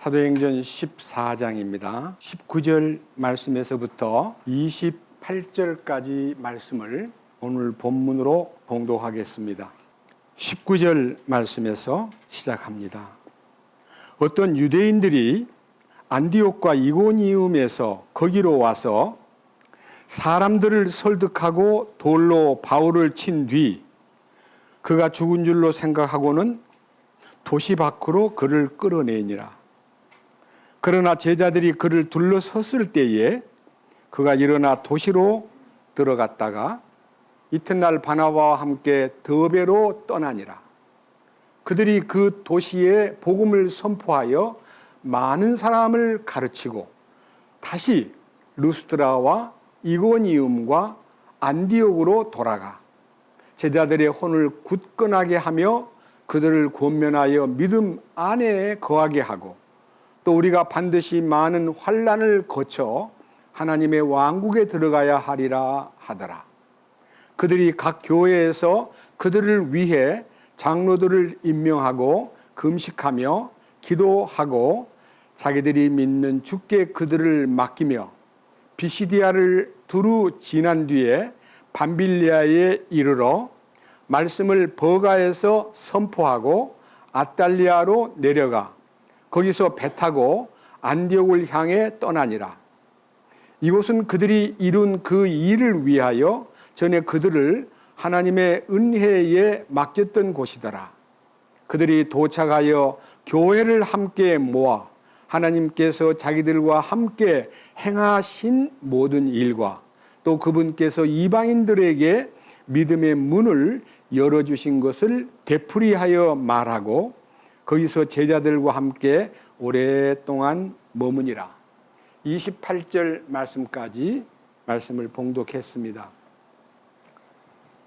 사도행전 14장입니다. 19절 말씀에서부터 28절까지 말씀을 오늘 본문으로 봉독하겠습니다. 19절 말씀에서 시작합니다. 어떤 유대인들이 안디옥과 이고니움에서 거기로 와서 사람들을 설득하고 돌로 바울을 친 뒤 그가 죽은 줄로 생각하고는 도시 밖으로 그를 끌어내니라. 그러나 제자들이 그를 둘러섰을 때에 그가 일어나 도시로 들어갔다가 이튿날 바나바와 함께 더베로 떠나니라. 그들이 그 도시에 복음을 선포하여 많은 사람을 가르치고 다시 루스드라와 이고니움과 안디옥으로 돌아가 제자들의 혼을 굳건하게 하며 그들을 권면하여 믿음 안에 거하게 하고 또 우리가 반드시 많은 환난을 거쳐 하나님의 왕국에 들어가야 하리라 하더라. 그들이 각 교회에서 그들을 위해 장로들을 임명하고 금식하며 기도하고 자기들이 믿는 주께 그들을 맡기며 비시디아를 두루 지난 뒤에 밤빌리아에 이르러 말씀을 버가에서 선포하고 아달리아로 내려가 거기서 배 타고 안디옥을 향해 떠나니라. 이곳은 그들이 이룬 그 일을 위하여 전에 그들을 하나님의 은혜에 맡겼던 곳이더라. 그들이 도착하여 교회를 함께 모아 하나님께서 자기들과 함께 행하신 모든 일과 또 그분께서 이방인들에게 믿음의 문을 열어주신 것을 되풀이하여 말하고 거기서 제자들과 함께 오랫동안 머무니라. 28절 말씀까지 말씀을 봉독했습니다.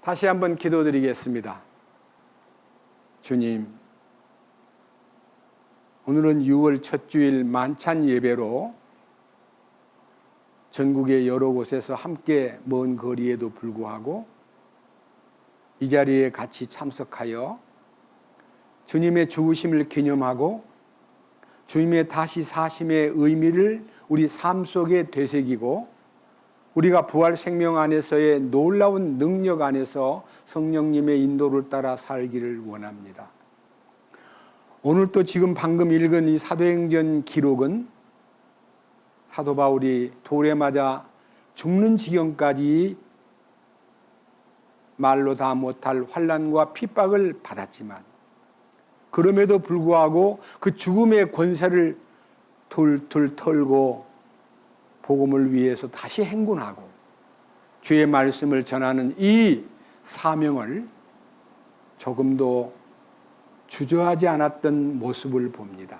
다시 한번 기도드리겠습니다. 주님, 오늘은 6월 첫 주일 만찬 예배로 전국의 여러 곳에서 함께 먼 거리에도 불구하고 이 자리에 같이 참석하여 주님의 죽으심을 기념하고 주님의 다시 사심의 의미를 우리 삶 속에 되새기고 우리가 부활 생명 안에서의 놀라운 능력 안에서 성령님의 인도를 따라 살기를 원합니다. 오늘 또 지금 방금 읽은 이 사도행전 기록은 사도 바울이 돌에 맞아 죽는 지경까지 말로 다 못할 환난과 핍박을 받았지만 그럼에도 불구하고 그 죽음의 권세를 툴툴 털고 복음을 위해서 다시 행군하고 주의 말씀을 전하는 이 사명을 조금도 주저하지 않았던 모습을 봅니다.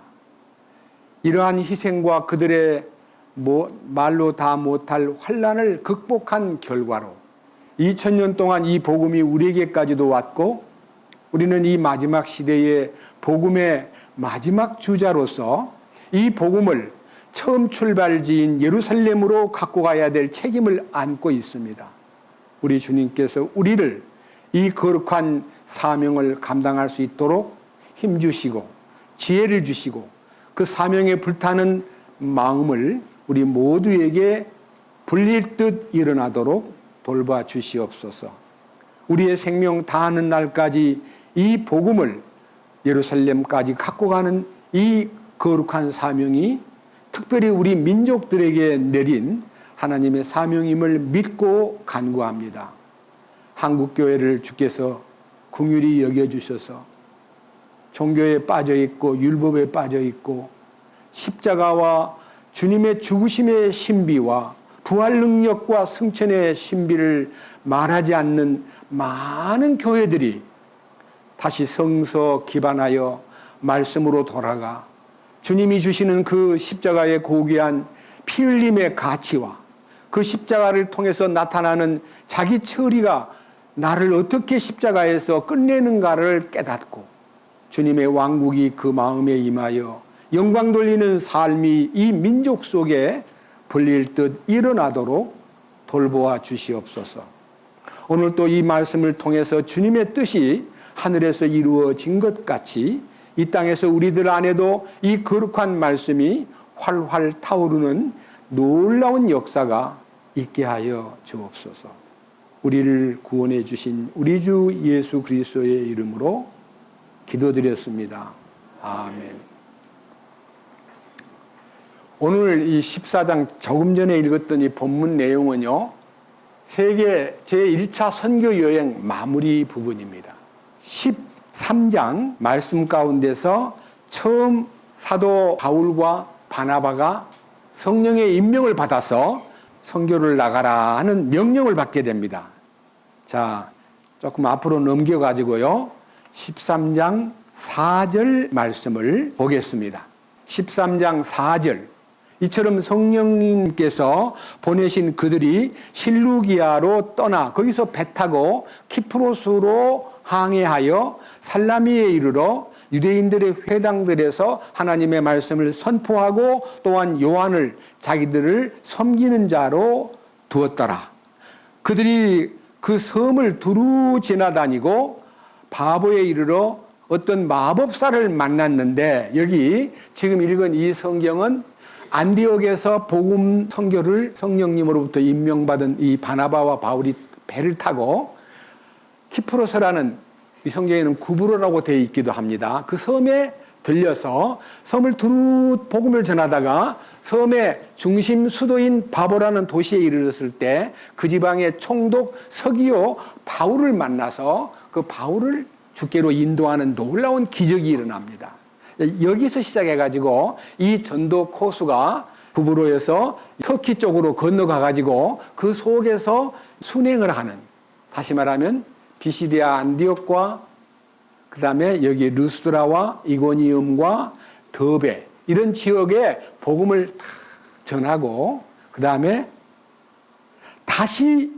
이러한 희생과 그들의 말로 다 못할 환난을 극복한 결과로 2000년 동안 이 복음이 우리에게까지도 왔고 우리는 이 마지막 시대의 복음의 마지막 주자로서 이 복음을 처음 출발지인 예루살렘으로 갖고 가야 될 책임을 안고 있습니다. 우리 주님께서 우리를 이 거룩한 사명을 감당할 수 있도록 힘주시고 지혜를 주시고 그 사명에 불타는 마음을 우리 모두에게 불릴 듯 일어나도록 돌봐 주시옵소서. 우리의 생명 다하는 날까지 이 복음을 예루살렘까지 갖고 가는 이 거룩한 사명이 특별히 우리 민족들에게 내린 하나님의 사명임을 믿고 간구합니다. 한국교회를 주께서 긍휼히 여겨주셔서 종교에 빠져있고 율법에 빠져있고 십자가와 주님의 죽으심의 신비와 부활 능력과 승천의 신비를 말하지 않는 많은 교회들이 다시 성서 기반하여 말씀으로 돌아가 주님이 주시는 그 십자가의 고귀한 피 흘림의 가치와 그 십자가를 통해서 나타나는 자기 처리가 나를 어떻게 십자가에서 끝내는가를 깨닫고 주님의 왕국이 그 마음에 임하여 영광 돌리는 삶이 이 민족 속에 불릴 듯 일어나도록 돌보아 주시옵소서. 오늘 또 이 말씀을 통해서 주님의 뜻이 하늘에서 이루어진 것 같이 이 땅에서 우리들 안에도 이 거룩한 말씀이 활활 타오르는 놀라운 역사가 있게 하여 주옵소서. 우리를 구원해 주신 우리 주 예수 그리스도의 이름으로 기도드렸습니다. 아멘. 오늘 이 14장 조금 전에 읽었던 이 본문 내용은요, 세계 제1차 선교 여행 마무리 부분입니다. 13장 말씀 가운데서 처음 사도 바울과 바나바가 성령의 임명을 받아서 선교를 나가라 하는 명령을 받게 됩니다. 자, 조금 앞으로 넘겨가지고요, 13장 4절 말씀을 보겠습니다. 13장 4절. 이처럼 성령님께서 보내신 그들이 실루기아로 떠나 거기서 배 타고 키프로스로 항해하여 살라미에 이르러 유대인들의 회당들에서 하나님의 말씀을 선포하고 또한 요한을 자기들을 섬기는 자로 두었더라. 그들이 그 섬을 두루 지나다니고 바보에 이르러 어떤 마법사를 만났는데, 여기 지금 읽은 이 성경은 안디옥에서 복음 선교를 성령님으로부터 임명받은 이 바나바와 바울이 배를 타고 키프로스라는, 이 성경에는 구브로라고 되어 있기도 합니다. 그 섬에 들려서 섬을 두루 복음을 전하다가 섬의 중심 수도인 바보라는 도시에 이르렀을 때 그 지방의 총독 서기오 바울을 만나서 그 바울을 주께로 인도하는 놀라운 기적이 일어납니다. 여기서 시작해가지고 이 전도 코스가 구브로에서 터키 쪽으로 건너가가지고 그 속에서 순행을 하는, 다시 말하면 비시디아 안디옥과 그 다음에 여기 루스드라와 이고니움과 더베 이런 지역에 복음을 다 전하고, 그 다음에 다시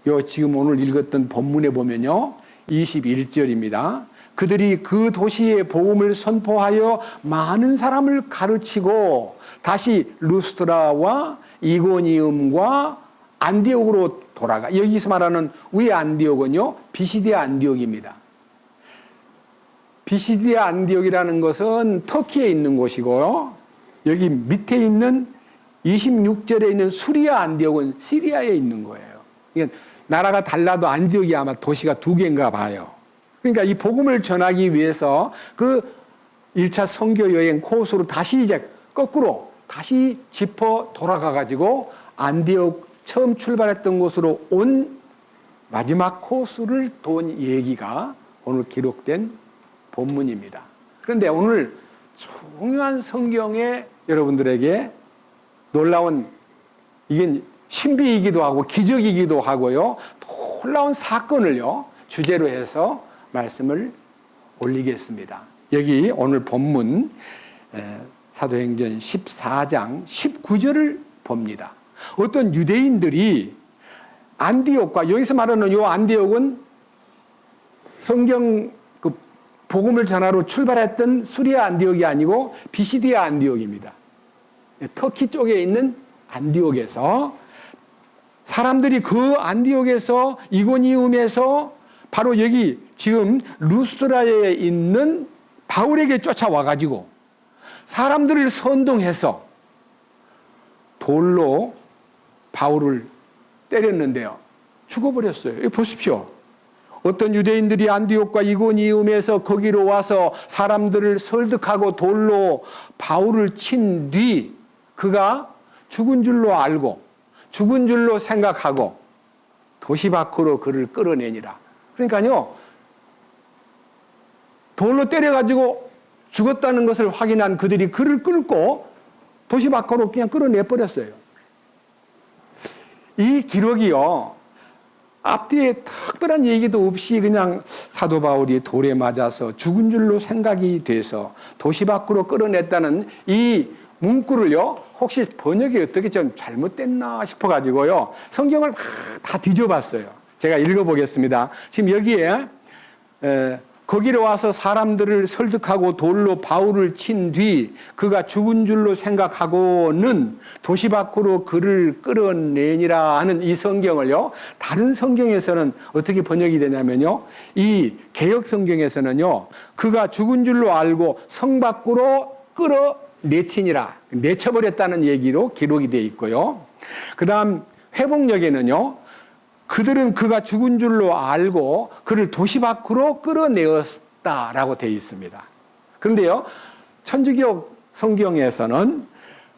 요 지금 오늘 읽었던 본문에 보면요, 21절입니다. 그들이 그 도시에 복음을 선포하여 많은 사람을 가르치고 다시 루스드라와 이고니움과 안디옥으로 돌아가. 여기서 말하는 위 안디옥은요, 비시디아 안디옥입니다. 비시디아 안디옥이라는 것은 터키에 있는 곳이고요, 여기 밑에 있는 26절에 있는 수리아 안디옥은 시리아에 있는 거예요. 그러니까 나라가 달라도 안디옥이 아마 도시가 두 개인가 봐요. 그러니까 이 복음을 전하기 위해서 그 1차 선교 여행 코스로 다시 이제 거꾸로 다시 짚어 돌아가가지고 안디옥 처음 출발했던 곳으로 온 마지막 코스를 돈 얘기가 오늘 기록된 본문입니다. 그런데 오늘 중요한 성경에 여러분들에게 놀라운, 이게 신비이기도 하고 기적이기도 하고요, 놀라운 사건을요 주제로 해서 말씀을 올리겠습니다. 여기 오늘 본문 사도행전 14장 19절을 봅니다. 어떤 유대인들이 안디옥과, 여기서 말하는 이 안디옥은 성경 그 복음을 전하러 출발했던 수리아 안디옥이 아니고 비시디아 안디옥입니다. 터키 쪽에 있는 안디옥에서 사람들이 그 안디옥에서 이고니움에서 바로 여기 지금 루스드라에 있는 바울에게 쫓아와가지고 사람들을 선동해서 돌로 바울을 때렸는데요, 죽어버렸어요. 여기 보십시오. 어떤 유대인들이 안디옥과 이고니움에서 거기로 와서 사람들을 설득하고 돌로 바울을 친 뒤 그가 죽은 줄로 알고 죽은 줄로 생각하고 도시 밖으로 그를 끌어내니라. 그러니까요, 돌로 때려가지고 죽었다는 것을 확인한 그들이 그를 끌고 도시 밖으로 그냥 끌어내버렸어요. 이 기록이요, 앞뒤에 특별한 얘기도 없이 그냥 사도 바울이 돌에 맞아서 죽은 줄로 생각이 돼서 도시 밖으로 끌어냈다는 이 문구를요, 혹시 번역이 어떻게 좀 잘못됐나 싶어가지고요, 성경을 다 뒤져봤어요. 제가 읽어보겠습니다. 지금 여기에 거기로 와서 사람들을 설득하고 돌로 바울을 친 뒤 그가 죽은 줄로 생각하고는 도시 밖으로 그를 끌어내니라 하는 이 성경을요, 다른 성경에서는 어떻게 번역이 되냐면요, 이 개역 성경에서는요, 그가 죽은 줄로 알고 성 밖으로 끌어내치니라, 내쳐버렸다는 얘기로 기록이 되어 있고요. 그 다음 회복력에는요, 그들은 그가 죽은 줄로 알고 그를 도시 밖으로 끌어내었다라고 되어 있습니다. 그런데요, 천주교 성경에서는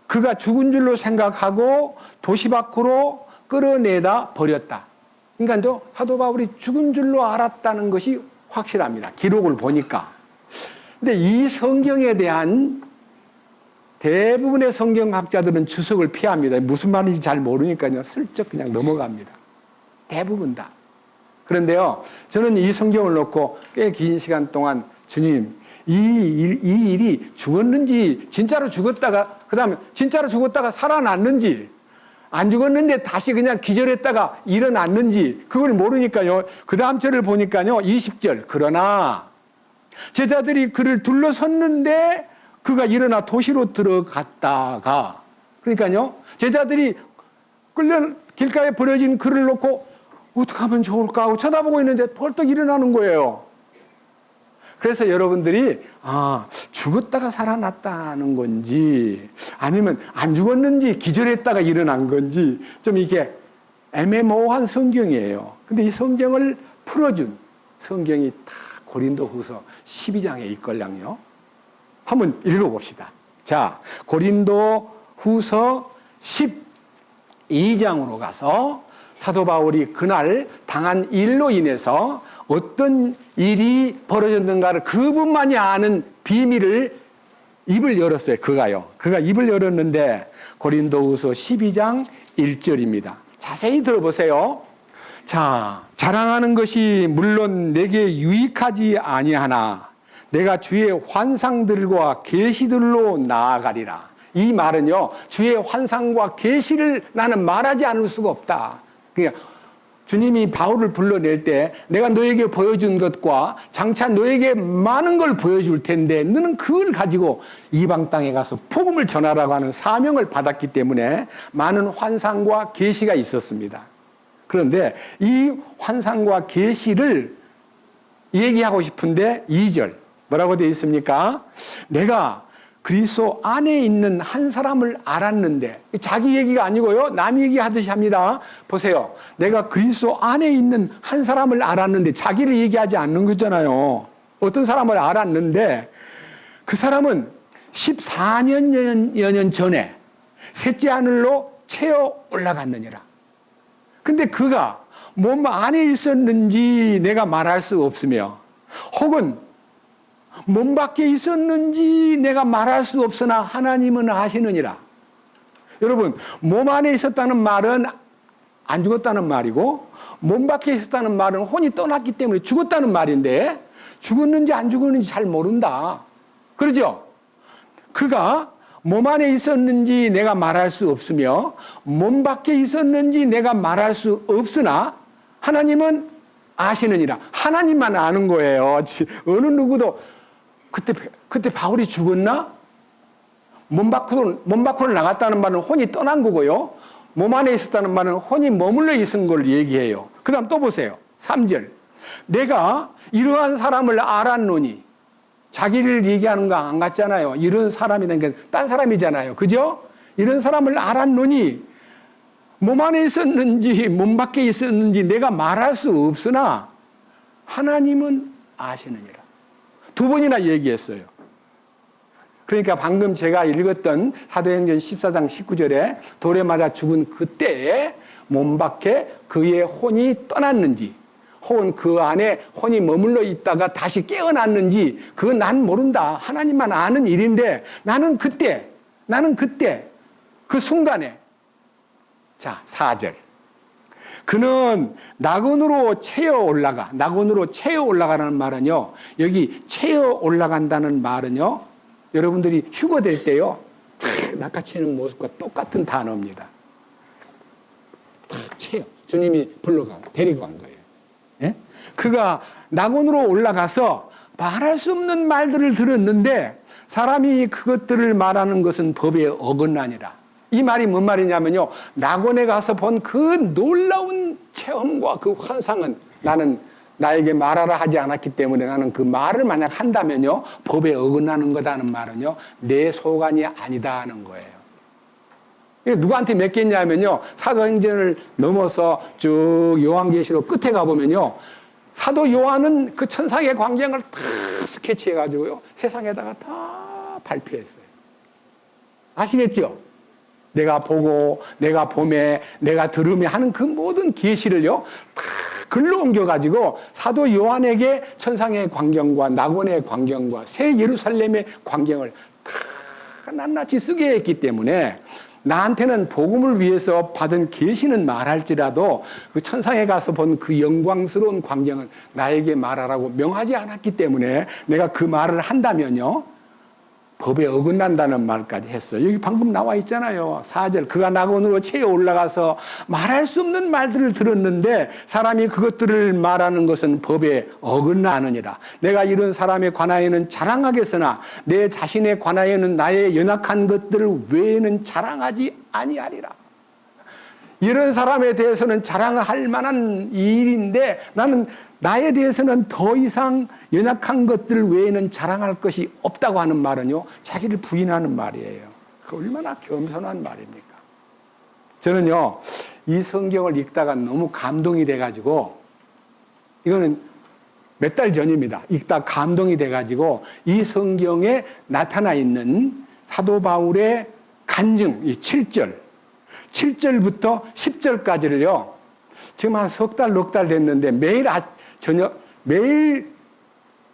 그가 죽은 줄로 생각하고 도시 밖으로 끌어내다 버렸다. 그러니까 사도 바울이 죽은 줄로 알았다는 것이 확실합니다. 기록을 보니까. 근데 이 성경에 대한 대부분의 성경학자들은 주석을 피합니다. 무슨 말인지 잘 모르니까요, 슬쩍 그냥 넘어갑니다. 대부분 다. 그런데요, 저는 이 성경을 놓고 꽤 긴 시간 동안 주님, 이 일이 죽었는지, 진짜로 죽었다가, 그 다음에 진짜로 죽었다가 살아났는지, 안 죽었는데 다시 그냥 기절했다가 일어났는지, 그걸 모르니까요, 그 다음 절을 보니까요, 20절. 그러나 제자들이 그를 둘러섰는데 그가 일어나 도시로 들어갔다가, 그러니까요, 제자들이 길가에 버려진 그를 놓고 어떻게 하면 좋을까 하고 쳐다보고 있는데 벌떡 일어나는 거예요. 그래서 여러분들이 죽었다가 살아났다는 건지 아니면 안 죽었는지 기절했다가 일어난 건지 좀 이게 애매모호한 성경이에요. 근데 이 성경을 풀어준 성경이 다 고린도후서 12장에 있걸랑요. 한번 읽어봅시다. 자, 고린도후서 12장으로 가서 사도 바울이 그날 당한 일로 인해서 어떤 일이 벌어졌는가를 그분만이 아는 비밀을 입을 열었어요. 그가 입을 열었는데 고린도후서 12장 1절입니다. 자세히 들어보세요. 자, 자랑하는 것이 물론 내게 유익하지 아니하나 내가 주의 환상들과 계시들로 나아가리라. 이 말은요, 주의 환상과 계시를 나는 말하지 않을 수가 없다. 그러니까 주님이 바울을 불러낼 때 내가 너에게 보여준 것과 장차 너에게 많은 걸 보여줄 텐데 너는 그걸 가지고 이방 땅에 가서 복음을 전하라고 하는 사명을 받았기 때문에 많은 환상과 계시가 있었습니다. 그런데 이 환상과 계시를 얘기하고 싶은데 2절 뭐라고 되어 있습니까? 내가 그리스도 안에 있는 한 사람을 알았는데, 자기 얘기가 아니고요, 남 얘기하듯이 합니다. 보세요. 내가 그리스도 안에 있는 한 사람을 알았는데, 자기를 얘기하지 않는 거잖아요. 어떤 사람을 알았는데 그 사람은 14년여 년 전에 셋째 하늘로 채어 올라갔느니라. 근데 그가 몸 안에 있었는지 내가 말할 수 없으며, 혹은 몸 밖에 있었는지 내가 말할 수 없으나 하나님은 아시느니라. 여러분, 몸 안에 있었다는 말은 안 죽었다는 말이고, 몸 밖에 있었다는 말은 혼이 떠났기 때문에 죽었다는 말인데, 죽었는지 안 죽었는지 잘 모른다. 그러죠? 그가 몸 안에 있었는지 내가 말할 수 없으며 몸 밖에 있었는지 내가 말할 수 없으나 하나님은 아시느니라. 하나님만 아는 거예요. 어느 누구도 그때 바울이 죽었나? 몸 밖으로 나갔다는 말은 혼이 떠난 거고요. 몸 안에 있었다는 말은 혼이 머물러 있은 걸 얘기해요. 그 다음 또 보세요. 3절. 내가 이러한 사람을 알았노니. 자기를 얘기하는 거 안 같잖아요. 이런 사람이라는 게 딴 사람이잖아요. 그죠? 이런 사람을 알았노니 몸 안에 있었는지 몸 밖에 있었는지 내가 말할 수 없으나 하나님은 아시느니라. 두 번이나 얘기했어요. 그러니까 방금 제가 읽었던 사도행전 14장 19절에 돌에 맞아 죽은 그때에 몸 밖에 그의 혼이 떠났는지 혹은 그 안에 혼이 머물러 있다가 다시 깨어났는지 그건 난 모른다. 하나님만 아는 일인데 나는 그때 그 순간에 자 4절 그는 낙원으로 채어 올라가라는 말은요, 여기 채어 올라간다는 말은요, 여러분들이 휴거될 때요 낚아채는 모습과 똑같은 단어입니다. 채어, 주님이 데리고 간 거예요. 예? 그가 낙원으로 올라가서 말할 수 없는 말들을 들었는데 사람이 그것들을 말하는 것은 법에 어긋나니라. 이 말이 뭔 말이냐면요, 낙원에 가서 본 그 놀라운 체험과 그 환상은 나에게 말하라 하지 않았기 때문에 나는 그 말을 만약 한다면요, 법에 어긋나는 거다는 말은요, 내 소관이 아니다 하는 거예요. 누구한테 맡겼냐면요, 사도행전을 넘어서 쭉 요한계시록 끝에 가보면요, 사도 요한은 그 천상의 광경을 다 스케치해가지고요, 세상에다가 다 발표했어요. 아시겠죠? 내가 보고, 내가 봄에, 내가 들으며 하는 그 모든 계시를요, 다 글로 옮겨가지고 사도 요한에게 천상의 광경과 낙원의 광경과 새 예루살렘의 광경을 다 낱낱이 쓰게 했기 때문에 나한테는 복음을 위해서 받은 계시는 말할지라도 그 천상에 가서 본 그 영광스러운 광경은 나에게 말하라고 명하지 않았기 때문에 내가 그 말을 한다면요, 법에 어긋난다는 말까지 했어요. 여기 방금 나와 있잖아요. 4절. 그가 낙원으로 채에 올라가서 말할 수 없는 말들을 들었는데 사람이 그것들을 말하는 것은 법에 어긋나느니라. 내가 이런 사람에 관하여는 자랑하겠으나 내 자신에 관하여는 나의 연약한 것들 외에는 자랑하지 아니하리라. 이런 사람에 대해서는 자랑할 만한 일인데 나는 나에 대해서는 더 이상 연약한 것들 외에는 자랑할 것이 없다고 하는 말은요, 자기를 부인하는 말이에요. 그 얼마나 겸손한 말입니까? 저는요, 이 성경을 읽다가 너무 감동이 돼가지고, 이거는 몇 달 전입니다. 읽다 감동이 돼가지고, 이 성경에 나타나 있는 사도 바울의 간증, 이 7절부터 10절까지를요, 지금 한 석 달, 넉 달 됐는데 매일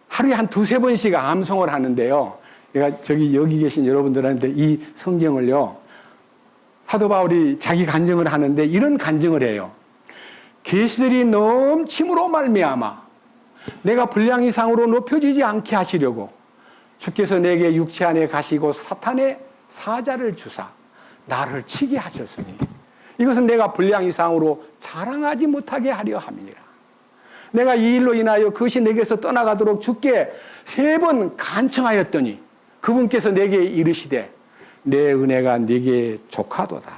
하루에 한 두세 번씩 암송을 하는데요. 여기 계신 여러분들한테 이 성경을요, 사도 바울이 자기 간증을 하는데 이런 간증을 해요. 계시들이 넘침으로 말미암아 내가 분량 이상으로 높여지지 않게 하시려고 주께서 내게 육체 안에 가시고 사탄의 사자를 주사 나를 치게 하셨으니 이것은 내가 분량 이상으로 자랑하지 못하게 하려 함이니라. 내가 이 일로 인하여 그것이 내게서 떠나가도록 주께 3번 간청하였더니 그분께서 내게 이르시되 내 은혜가 네게 족하도다.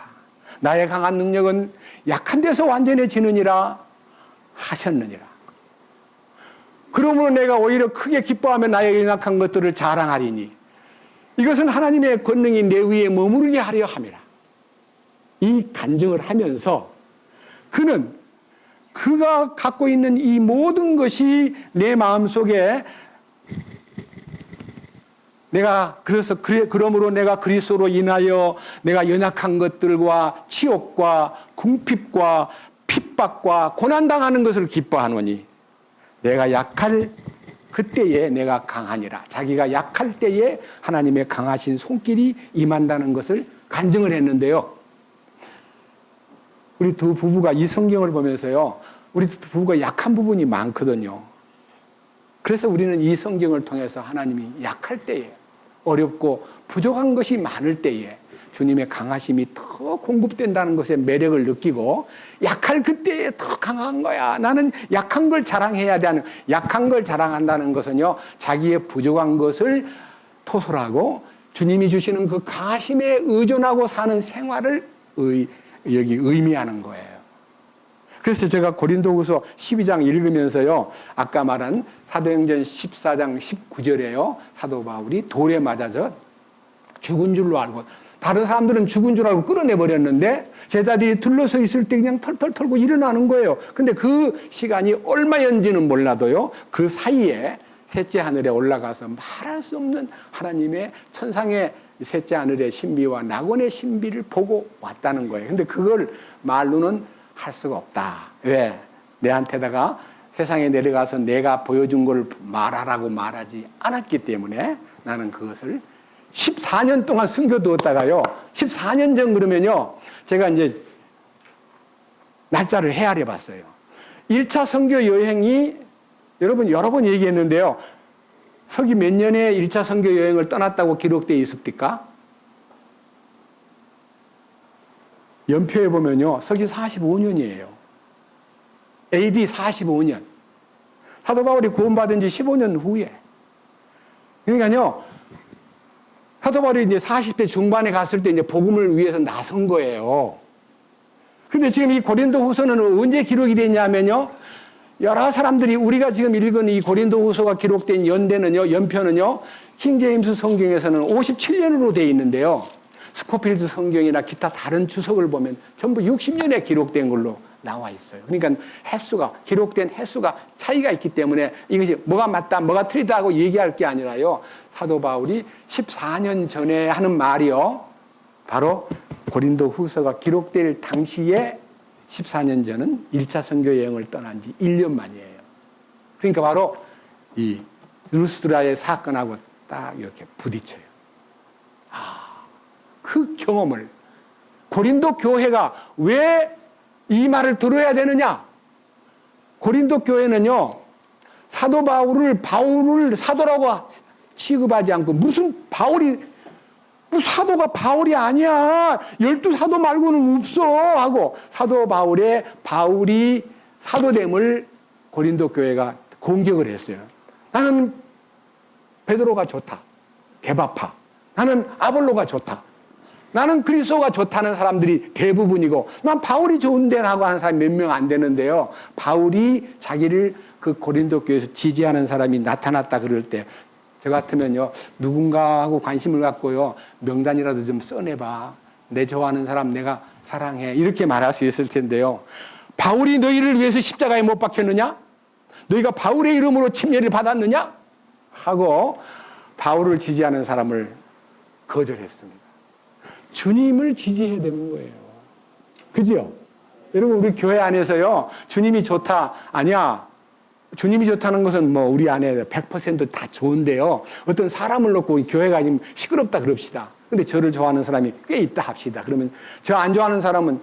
나의 강한 능력은 약한 데서 완전해지느니라 하셨느니라. 그러므로 내가 오히려 크게 기뻐하며 나의 연약한 것들을 자랑하리니 이것은 하나님의 권능이 내 위에 머무르게 하려 함이라. 이 간증을 하면서 그가 갖고 있는 이 모든 것이 내 마음속에 그러므로 내가 그리스도로 인하여 내가 연약한 것들과 치욕과 궁핍과 핍박과 고난당하는 것을 기뻐하노니 내가 약할 그때에 내가 강하니라. 자기가 약할 때에 하나님의 강하신 손길이 임한다는 것을 간증을 했는데요. 우리 두 부부가 이 성경을 보면서요, 우리 부부가 약한 부분이 많거든요. 그래서 우리는 이 성경을 통해서 하나님이 약할 때에, 어렵고 부족한 것이 많을 때에 주님의 강하심이 더 공급된다는 것에 매력을 느끼고 약할 그때에 더 강한 거야. 나는 약한 걸 자랑해야 되는, 약한 걸 자랑한다는 것은요, 자기의 부족한 것을 토설하고 주님이 주시는 그 강하심에 의존하고 사는 생활을 여기 의미하는 거예요. 그래서 제가 고린도후서 12장 읽으면서요, 아까 말한 사도행전 14장 19절에요, 사도 바울이 돌에 맞아서 죽은 줄로 알고, 다른 사람들은 죽은 줄 알고 끌어내버렸는데 제자들이 둘러서 있을 때 그냥 털털 털고 일어나는 거예요. 근데 그 시간이 얼마였는지는 몰라도요, 그 사이에 셋째 하늘에 올라가서 말할 수 없는 하나님의 천상의 셋째 하늘의 신비와 낙원의 신비를 보고 왔다는 거예요. 근데 그걸 말로는 할 수가 없다. 왜? 내한테다가 세상에 내려가서 내가 보여준 걸 말하라고 말하지 않았기 때문에 나는 그것을 14년 동안 숨겨두었다가요, 14년 전 그러면요, 제가 이제 날짜를 헤아려 봤어요. 1차 선교 여행이 여러분 여러 번 얘기했는데요, 서기 몇 년에 1차 선교 여행을 떠났다고 기록되어 있습니까? 연표에 보면요, 서기 45년이에요. AD 45년. 사도 바울이 구원받은 지 15년 후에 그러니까요, 사도 바울이 이제 40대 중반에 갔을 때 이제 복음을 위해서 나선 거예요. 근데 지금 이 고린도 후서는 언제 기록이 됐냐면요, 여러 사람들이 우리가 지금 읽은 이 고린도 후서가 기록된 연편은요, 킹제임스 성경에서는 57년으로 되어 있는데요. 스코필드 성경이나 기타 다른 주석을 보면 전부 60년에 기록된 걸로 나와 있어요. 그러니까 기록된 횟수가 차이가 있기 때문에 이것이 뭐가 맞다, 뭐가 틀리다 하고 얘기할 게 아니라요. 사도 바울이 14년 전에 하는 말이요. 바로 고린도 후서가 기록될 당시에 14년 전은 1차 선교 여행을 떠난 지 1년 만이에요. 그러니까 바로 이 루스드라의 사건하고 딱 이렇게 부딪혀요. 그 경험을 고린도 교회가 왜 이 말을 들어야 되느냐? 고린도 교회는요, 사도 바울을 사도라고 취급하지 않고 무슨 사도가 바울이 아니야. 12사도 말고는 없어. 하고 바울이 사도됨을 고린도 교회가 공격을 했어요. 나는 베드로가 좋다. 개바파. 나는 아볼로가 좋다. 나는 그리스도가 좋다는 사람들이 대부분이고, 난 바울이 좋은데 하고 하는 사람이 몇 명 안 되는데요. 바울이 자기를 그 고린도 교회에서 지지하는 사람이 나타났다 그럴 때, 저 같으면요, 누군가 하고 관심을 갖고요, 명단이라도 좀 써내봐. 내 좋아하는 사람 내가 사랑해. 이렇게 말할 수 있을 텐데요. 바울이 너희를 위해서 십자가에 못 박혔느냐? 너희가 바울의 이름으로 침례를 받았느냐? 하고 바울을 지지하는 사람을 거절했습니다. 주님을 지지해야 되는 거예요. 그죠? 여러분, 우리 교회 안에서요, 주님이 좋다. 아니야. 주님이 좋다는 것은 뭐 우리 안에 100% 다 좋은데요. 어떤 사람을 놓고 교회가 좀 시끄럽다 그럽시다. 근데 저를 좋아하는 사람이 꽤 있다 합시다. 그러면 저 안 좋아하는 사람은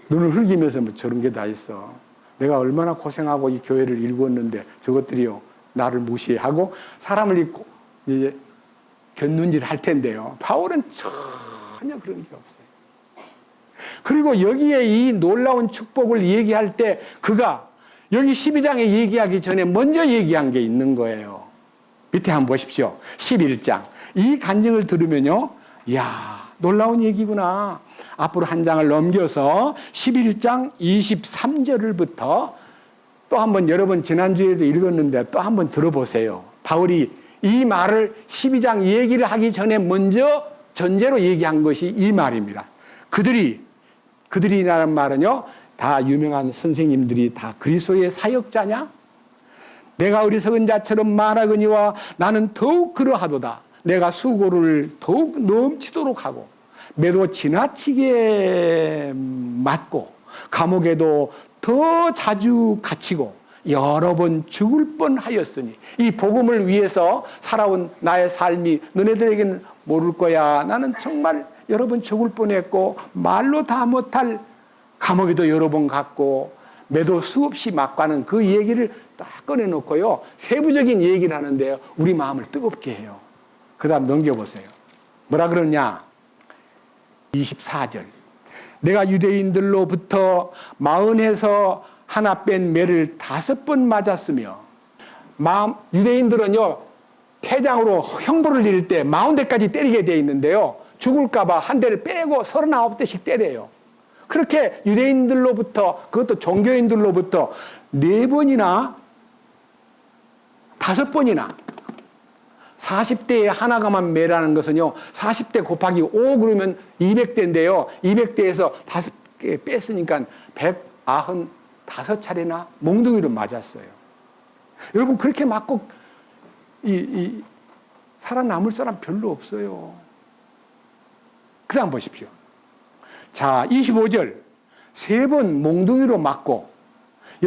눈을 흘기면서 뭐 저런 게 다 있어. 내가 얼마나 고생하고 이 교회를 일구었는데 저것들이요, 나를 무시하고 사람을 잊고 이제 견눈질 할 텐데요. 바울은 전혀 그런 게 없어요. 그리고 여기에 이 놀라운 축복을 얘기할 때 그가 여기 12장에 얘기하기 전에 먼저 얘기한 게 있는 거예요. 밑에 한번 보십시오. 11장. 이 간증을 들으면요, 이야, 놀라운 얘기구나. 앞으로 한 장을 넘겨서 11장 23절부터 또 한번 여러분 지난주에도 읽었는데 또 한번 들어보세요. 바울이 이 말을 12장 얘기를 하기 전에 먼저 전제로 얘기한 것이 이 말입니다. 그들이라는 말은요, 다 유명한 선생님들이 다 그리스도의 사역자냐? 내가 어리석은 자처럼 말하거니와 나는 더욱 그러하도다. 내가 수고를 더욱 넘치도록 하고 매도 지나치게 맞고 감옥에도 더 자주 갇히고 여러 번 죽을 뻔하였으니 이 복음을 위해서 살아온 나의 삶이 너네들에게는 모를 거야. 나는 정말 여러 번 죽을 뻔했고 말로 다 못할 감옥에도 여러 번 갔고 매도 수없이 맞고 하는 그 얘기를 딱 꺼내놓고요, 세부적인 얘기를 하는데요, 우리 마음을 뜨겁게 해요. 그 다음 넘겨보세요. 뭐라 그러냐? 24절. 내가 유대인들로부터 마흔에서 하나 뺀 매를 5번 맞았으며, 유대인들은요, 폐장으로 형벌을 내릴 때 40대까지 때리게 돼 있는데요, 죽을까봐 한 대를 빼고 39대씩 때려요. 그렇게 유대인들로부터, 그것도 종교인들로부터 4번이나 5번이나 40대에 하나가만 매라는 것은요, 40대 곱하기 5 그러면 200대인데요, 200대에서 5개 뺐으니까 195차례나 몽둥이로 맞았어요. 여러분, 그렇게 맞고 살아남을 사람 별로 없어요. 그 다음 보십시오. 자, 25절. 3번 몽둥이로 맞고,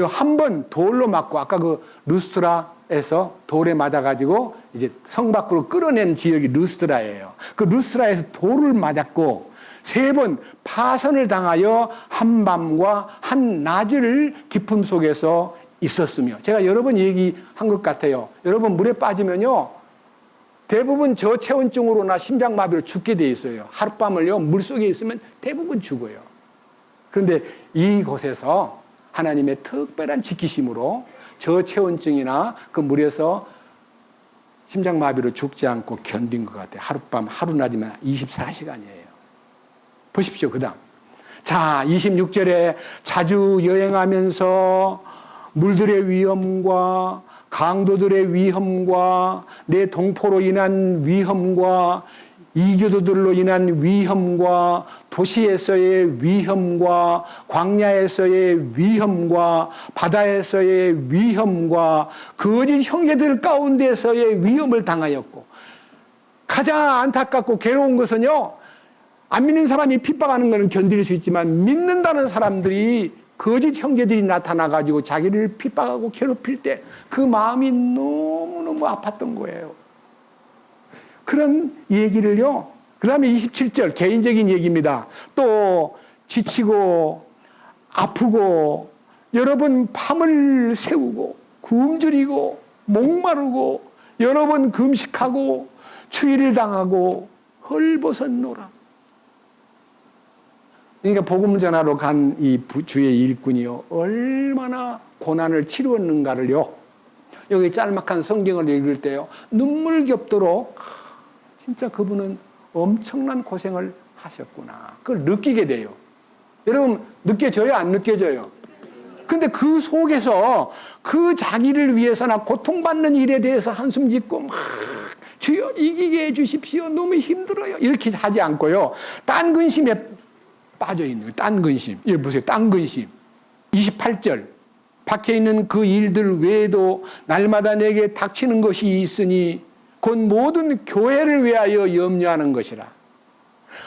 한 번 돌로 맞고, 아까 그 루스트라에서 돌에 맞아가지고 이제 성 밖으로 끌어낸 지역이 루스트라예요. 그 루스트라에서 돌을 맞았고, 3번 파선을 당하여 한밤과 한낮을 깊음 속에서 있었으며, 제가 여러 번 얘기한 것 같아요. 여러분, 물에 빠지면요, 대부분 저체온증으로나 심장마비로 죽게 돼 있어요. 하룻밤을요, 물속에 있으면 대부분 죽어요. 그런데 이곳에서 하나님의 특별한 지키심으로 저체온증이나 그 물에서 심장마비로 죽지 않고 견딘 것 같아요. 하룻밤, 하루나지만 24시간이에요. 보십시오. 그 다음. 자, 26절에 자주 여행하면서 물들의 위험과 강도들의 위험과 내 동포로 인한 위험과 이교도들로 인한 위험과 도시에서의 위험과 광야에서의 위험과 바다에서의 위험과 거짓 형제들 가운데서의 위험을 당하였고, 가장 안타깝고 괴로운 것은요, 안 믿는 사람이 핍박하는 것은 견딜 수 있지만 믿는다는 사람들이 거짓 형제들이 나타나가지고 자기를 핍박하고 괴롭힐 때 그 마음이 너무너무 아팠던 거예요. 그런 얘기를요, 그 다음에 27절 개인적인 얘기입니다. 또 지치고 아프고 여러 번 밤을 새우고 굶주리고 목마르고 여러 번 금식하고 추위를 당하고 헐벗었노라. 그러니까 복음 전하러 간 이 주의 일꾼이요, 얼마나 고난을 치루었는가를요, 여기 짤막한 성경을 읽을 때요, 눈물겹도록 진짜 그분은 엄청난 고생을 하셨구나, 그걸 느끼게 돼요. 여러분 느껴져요? 안 느껴져요? 근데 그 속에서 그 자기를 위해서나 고통받는 일에 대해서 한숨 짓고 막 주여 이기게 해주십시오, 너무 힘들어요, 이렇게 하지 않고요, 딴 근심에 빠져 있는 거예요. 딴 근심. 여기 보세요. 딴 근심. 28절. 밖에 있는 그 일들 외에도 날마다 내게 닥치는 것이 있으니 곧 모든 교회를 위하여 염려하는 것이라.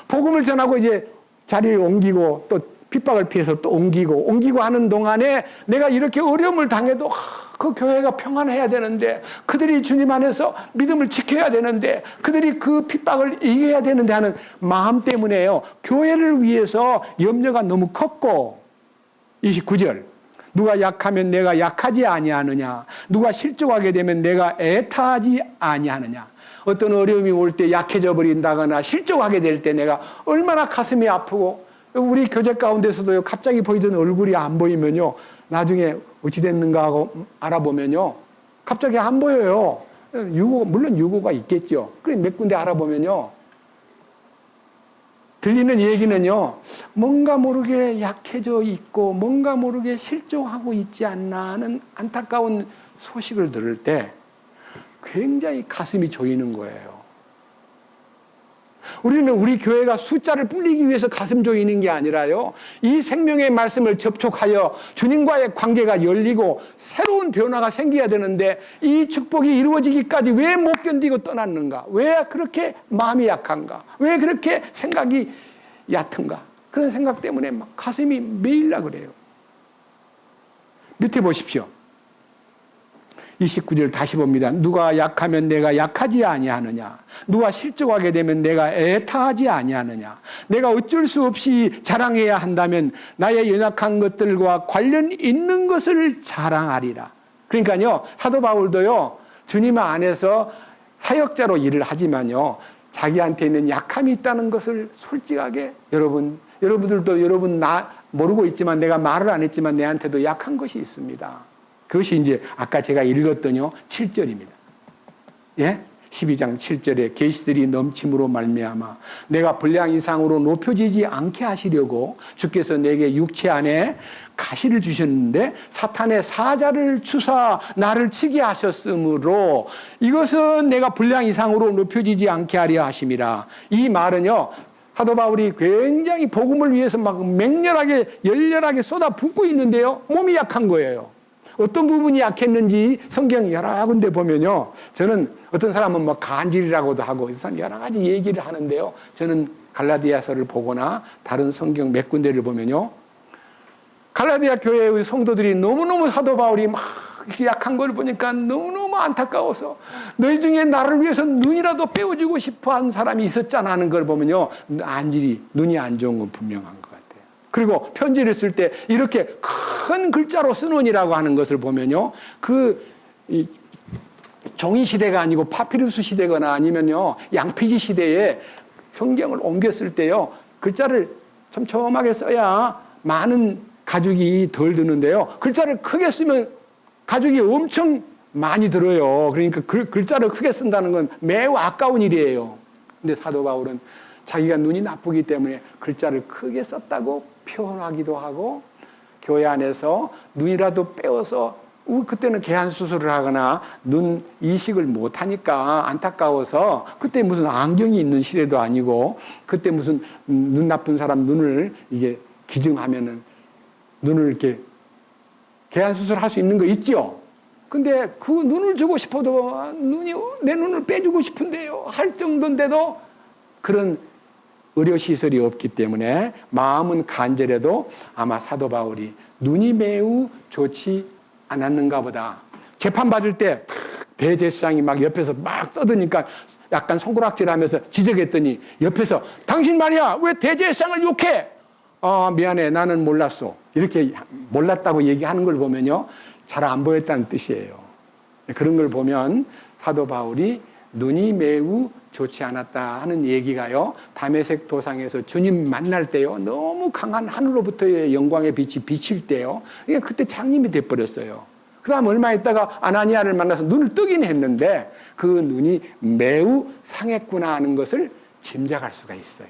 복음을 전하고 이제 자리를 옮기고 또 핍박을 피해서 또 옮기고 하는 동안에 내가 이렇게 어려움을 당해도 그 교회가 평안해야 되는데, 그들이 주님 안에서 믿음을 지켜야 되는데, 그들이 그 핍박을 이겨야 되는데 하는 마음 때문에요, 교회를 위해서 염려가 너무 컸고. 29절. 누가 약하면 내가 약하지 아니하느냐, 누가 실족하게 되면 내가 애타하지 아니하느냐. 어떤 어려움이 올 때 약해져 버린다거나 실족하게 될 때 내가 얼마나 가슴이 아프고, 우리 교제 가운데서도 갑자기 보이던 얼굴이 안 보이면요, 나중에 어찌 됐는가 하고 알아보면요, 갑자기 안 보여요. 물론 유고가 있겠죠. 그래 몇 군데 알아보면요, 들리는 얘기는요, 뭔가 모르게 약해져 있고 뭔가 모르게 실족하고 있지 않나 하는 안타까운 소식을 들을 때 굉장히 가슴이 조이는 거예요. 우리는 우리 교회가 숫자를 불리기 위해서 가슴 조이는 게 아니라요, 이 생명의 말씀을 접촉하여 주님과의 관계가 열리고 새로운 변화가 생겨야 되는데, 이 축복이 이루어지기까지 왜 못 견디고 떠났는가, 왜 그렇게 마음이 약한가, 왜 그렇게 생각이 얕은가, 그런 생각 때문에 막 가슴이 메일라 그래요. 밑에 보십시오. 29절 다시 봅니다. 누가 약하면 내가 약하지 아니하느냐, 누가 실족하게 되면 내가 애타하지 아니하느냐. 내가 어쩔 수 없이 자랑해야 한다면 나의 연약한 것들과 관련 있는 것을 자랑하리라. 그러니까요, 사도 바울도요, 주님 안에서 사역자로 일을 하지만요, 자기한테 있는 약함이 있다는 것을 솔직하게, 여러분들도 여러분 나 모르고 있지만, 내가 말을 안 했지만 내한테도 약한 것이 있습니다. 그것이 이제 아까 제가 읽었더니요, 7절입니다. 예? 12장 7절에 계시들이 넘침으로 말미암아 내가 분량 이상으로 높여지지 않게 하시려고 주께서 내게 육체 안에 가시를 주셨는데 사탄의 사자를 주사 나를 치게 하셨으므로 이것은 내가 분량 이상으로 높여지지 않게 하려 하심이라. 이 말은요, 사도 바울이 굉장히 복음을 위해서 막 맹렬하게 열렬하게 쏟아붓고 있는데요, 몸이 약한 거예요. 어떤 부분이 약했는지 성경 여러 군데 보면요, 저는 어떤 사람은 뭐 간질이라고도 하고 여러 가지 얘기를 하는데요, 저는 갈라디아서를 보거나 다른 성경 몇 군데를 보면요, 갈라디아 교회의 성도들이 너무너무 사도 바울이 막 이렇게 약한 걸 보니까 너무너무 안타까워서 너희 중에 나를 위해서 눈이라도 빼어주고 싶어 한 사람이 있었잖아 하는 걸 보면요, 눈이 안 좋은 건 분명한 것 같아요. 그리고 편지를 쓸 때 이렇게 큰 글자로 쓰노니라고 하는 것을 보면요, 이 종이 시대가 아니고 파피루스 시대거나 아니면요 양피지 시대에 성경을 옮겼을 때요, 글자를 촘촘하게 써야 많은 가죽이 덜 드는데요, 글자를 크게 쓰면 가죽이 엄청 많이 들어요. 그러니까 글자를 크게 쓴다는 건 매우 아까운 일이에요. 근데 사도 바울은 자기가 눈이 나쁘기 때문에 글자를 크게 썼다고 표현하기도 하고, 교회 안에서 눈이라도 빼어서, 그때는 개한 수술을 하거나 눈 이식을 못하니까 안타까워서, 그때 무슨 안경이 있는 시대도 아니고, 그때 무슨 눈 나쁜 사람 눈을 이게 기증하면은 눈을 이렇게 개한 수술할 수 있는 거 있죠? 근데 그 눈을 주고 싶어도 내 눈을 빼주고 싶은데요 할 정도인데도 그런 의료시설이 없기 때문에 마음은 간절해도 아마 사도 바울이 눈이 매우 좋지 않았는가 보다. 재판받을 때 대제사장이 막 옆에서 막 떠드니까 약간 손가락질하면서 지적했더니 옆에서 당신 말이야 왜 대제사장을 욕해? 미안해 나는 몰랐어. 이렇게 몰랐다고 얘기하는 걸 보면요 잘 안 보였다는 뜻이에요. 그런 걸 보면 사도 바울이 눈이 매우 좋지 않았다 하는 얘기가요, 다메섹 도상에서 주님 만날 때요 너무 강한 하늘로부터의 영광의 빛이 비칠 때요, 그러니까 그때 장님이 돼버렸어요. 그 다음 얼마 있다가 아나니아를 만나서 눈을 뜨긴 했는데 그 눈이 매우 상했구나 하는 것을 짐작할 수가 있어요.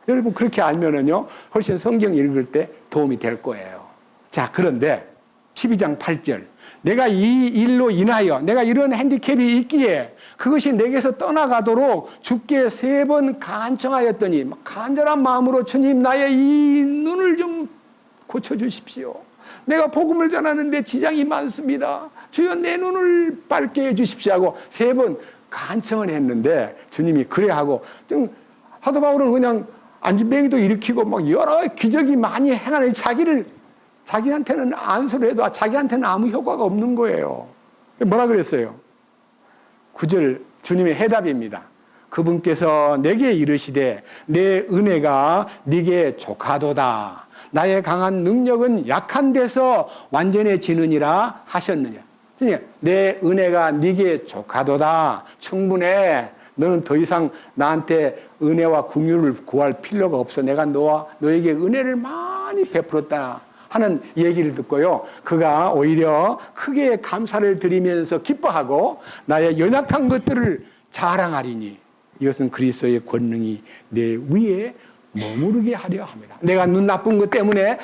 여러분 그렇게 알면은요 훨씬 성경 읽을 때 도움이 될 거예요. 자, 그런데 12장 8절 내가 이 일로 인하여 내가 이런 핸디캡이 있기에 그것이 내게서 떠나가도록 주께 3번 간청하였더니 간절한 마음으로 주님 나의 이 눈을 좀 고쳐주십시오. 내가 복음을 전하는데 지장이 많습니다. 주여 내 눈을 밝게 해주십시오 하고 3번 간청을 했는데 주님이 그래 하고, 좀 사도 바울은 그냥 안진뱅이도 일으키고 막 여러 기적이 많이 행하는 자기한테는 안수를 해도 자기한테는 아무 효과가 없는 거예요. 뭐라 그랬어요? 9절 주님의 해답입니다. 그분께서 내게 이르시되 내 은혜가 네게 족하도다. 나의 강한 능력은 약한 데서 완전해지느니라 하셨느냐. 내 은혜가 네게 족하도다. 충분해. 너는 더 이상 나한테 은혜와 긍휼을 구할 필요가 없어. 내가 너에게 은혜를 많이 베풀었다 하는 얘기를 듣고요, 그가 오히려 크게 감사를 드리면서 기뻐하고 나의 연약한 것들을 자랑하리니 이것은 그리스도의 권능이 내 위에 머무르게 하려 합니다. 내가 눈 나쁜 것 때문에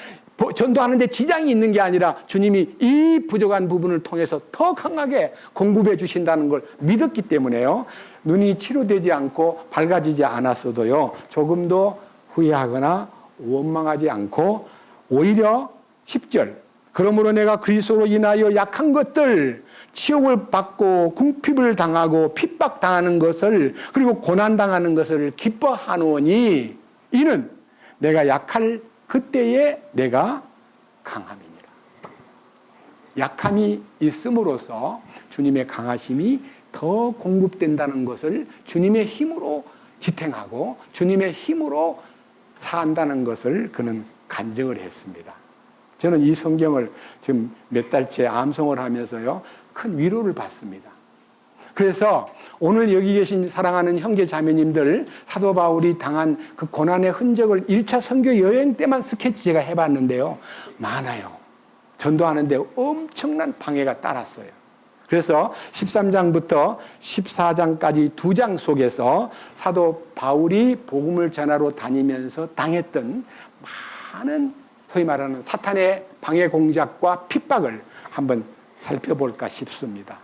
전도하는데 지장이 있는 게 아니라 주님이 이 부족한 부분을 통해서 더 강하게 공급해 주신다는 걸 믿었기 때문에요, 눈이 치료되지 않고 밝아지지 않았어도요 조금도 후회하거나 원망하지 않고 오히려 10절 그러므로 내가 그리스도로 인하여 약한 것들, 치욕을 받고 궁핍을 당하고 핍박당하는 것을 그리고 고난당하는 것을 기뻐하노니 이는 내가 약할 그때에 내가 강함이니라. 약함이 있음으로써 주님의 강하심이 더 공급된다는 것을 주님의 힘으로 지탱하고 주님의 힘으로 산다는 것을 그는 간증을 했습니다. 저는 이 성경을 지금 몇 달째 암송을 하면서요 큰 위로를 받습니다. 그래서 오늘 여기 계신 사랑하는 형제 자매님들, 사도 바울이 당한 그 고난의 흔적을 1차 선교 여행 때만 스케치 제가 해봤는데요 많아요. 전도하는데 엄청난 방해가 따랐어요. 그래서 13장부터 14장까지 2장 속에서 사도 바울이 복음을 전하러 다니면서 당했던 많은 소위 말하는 사탄의 방해 공작과 핍박을 한번 살펴볼까 싶습니다.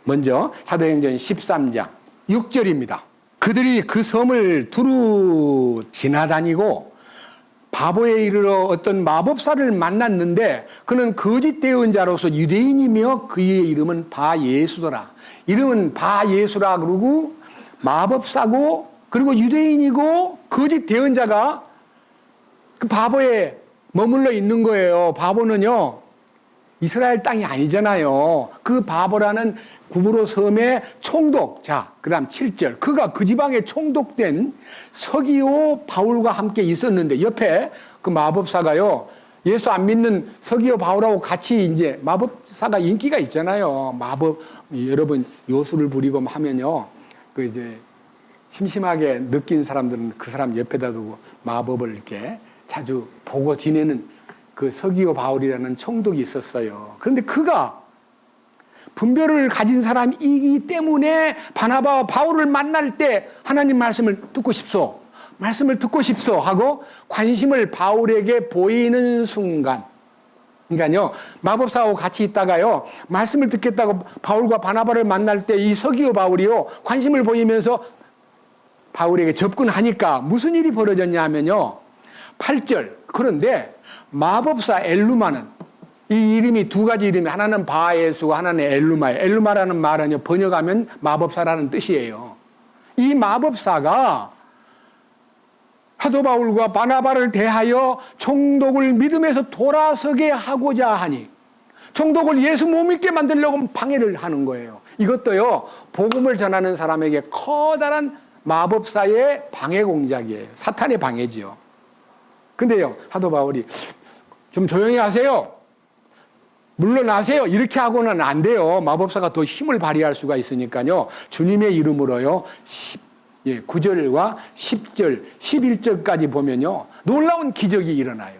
먼저 사도행전 13장 6절입니다. 그들이 그 섬을 두루 지나다니고 바보에 이르러 어떤 마법사를 만났는데 그는 거짓 대언자로서 유대인이며 그의 이름은 바예수더라. 이름은 바예수라 그러고 마법사고 그리고 유대인이고 거짓 대언자가 그 바보에 머물러 있는 거예요. 바보는요 이스라엘 땅이 아니잖아요. 그 바보라는 구브로 섬의 총독. 자, 그 다음 7절. 그가 그 지방에 총독된 서기오 바울과 함께 있었는데 옆에 그 마법사가요 예수 안 믿는 서기오 바울하고 같이 이제 마법사가 인기가 있잖아요. 여러분 요술을 부리고 하면요 그 이제 심심하게 느낀 사람들은 그 사람 옆에다 두고 마법을 이렇게 자주 보고 지내는 그 서기오 바울이라는 총독이 있었어요. 그런데 그가 분별을 가진 사람이기 때문에 바나바와 바울을 만날 때 하나님 말씀을 듣고 싶소. 말씀을 듣고 싶소 하고 관심을 바울에게 보이는 순간. 그러니까요, 마법사하고 같이 있다가요, 말씀을 듣겠다고 바울과 바나바를 만날 때 이 서기오 바울이요, 관심을 보이면서 바울에게 접근하니까 무슨 일이 벌어졌냐 하면요, 8절. 그런데 마법사 엘루마는, 이 이름이 두 가지 이름이, 하나는 바예수, 하나는 엘루마예요. 엘루마라는 말은요, 번역하면 마법사라는 뜻이에요. 이 마법사가 사도 바울과 바나바를 대하여 총독을 믿음에서 돌아서게 하고자 하니, 총독을 예수 못 믿게 만들려고 방해를 하는 거예요. 이것도요, 복음을 전하는 사람에게 커다란 마법사의 방해 공작이에요. 사탄의 방해지요. 근데요, 사도 바울이 좀 조용히 하세요, 물러나세요, 이렇게 하고는 안 돼요. 마법사가 더 힘을 발휘할 수가 있으니까요, 주님의 이름으로요, 9절과 10절, 11절까지 보면요, 놀라운 기적이 일어나요.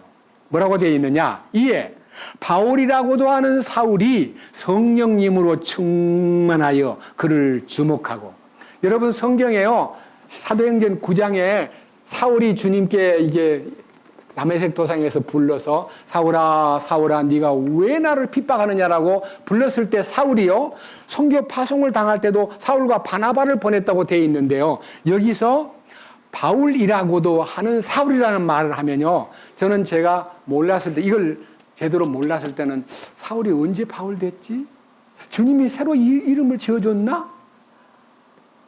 뭐라고 되어 있느냐? 이에 바울이라고도 하는 사울이 성령님으로 충만하여 그를 주목하고. 여러분, 성경에요, 사도행전 9장에 사울이 주님께 이게 다메섹 도상에서 불러서 사울아 사울아 네가 왜 나를 핍박하느냐라고 불렀을 때 사울이요, 선교 파송을 당할 때도 사울과 바나바를 보냈다고 되어 있는데요, 여기서 바울이라고도 하는 사울이라는 말을 하면요, 저는 제가 몰랐을 때, 이걸 제대로 몰랐을 때는 사울이 언제 바울 됐지? 주님이 새로 이름을 지어줬나?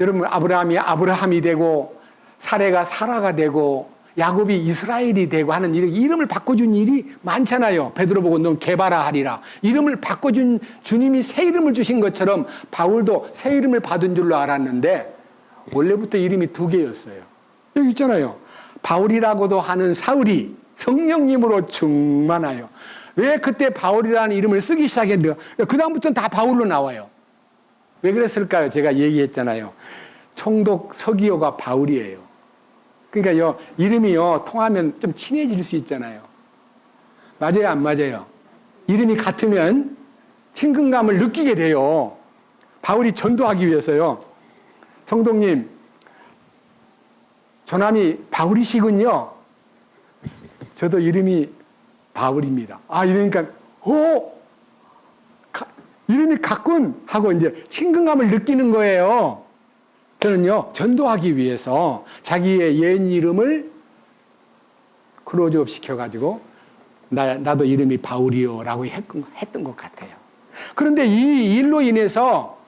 여러분, 아브라함이 되고 사레가 사라가 되고 야곱이 이스라엘이 되고 하는 이름을 바꿔준 일이 많잖아요. 베드로 보고 넌 게바라 하리라. 이름을 바꿔준 주님이 새 이름을 주신 것처럼 바울도 새 이름을 받은 줄로 알았는데 원래부터 이름이 두 개였어요. 여기 있잖아요. 바울이라고도 하는 사울이 성령님으로 충만하여. 왜 그때 바울이라는 이름을 쓰기 시작했는데 그 다음부터는 다 바울로 나와요. 왜 그랬을까요? 제가 얘기했잖아요. 총독 서기오가 바울이에요. 그러니까요, 이름이요, 통하면 좀 친해질 수 있잖아요. 맞아요, 안 맞아요? 이름이 같으면 친근감을 느끼게 돼요. 바울이 전도하기 위해서요. 총독님, 저남이 바울이시군요. 저도 이름이 바울입니다. 아, 이러니까, 이름이 같군 하고 이제 친근감을 느끼는 거예요. 저는요, 전도하기 위해서 자기의 옛 이름을 크로즈업 시켜가지고 나도 이름이 바울이요 라고 했던 것 같아요. 그런데 이 일로 인해서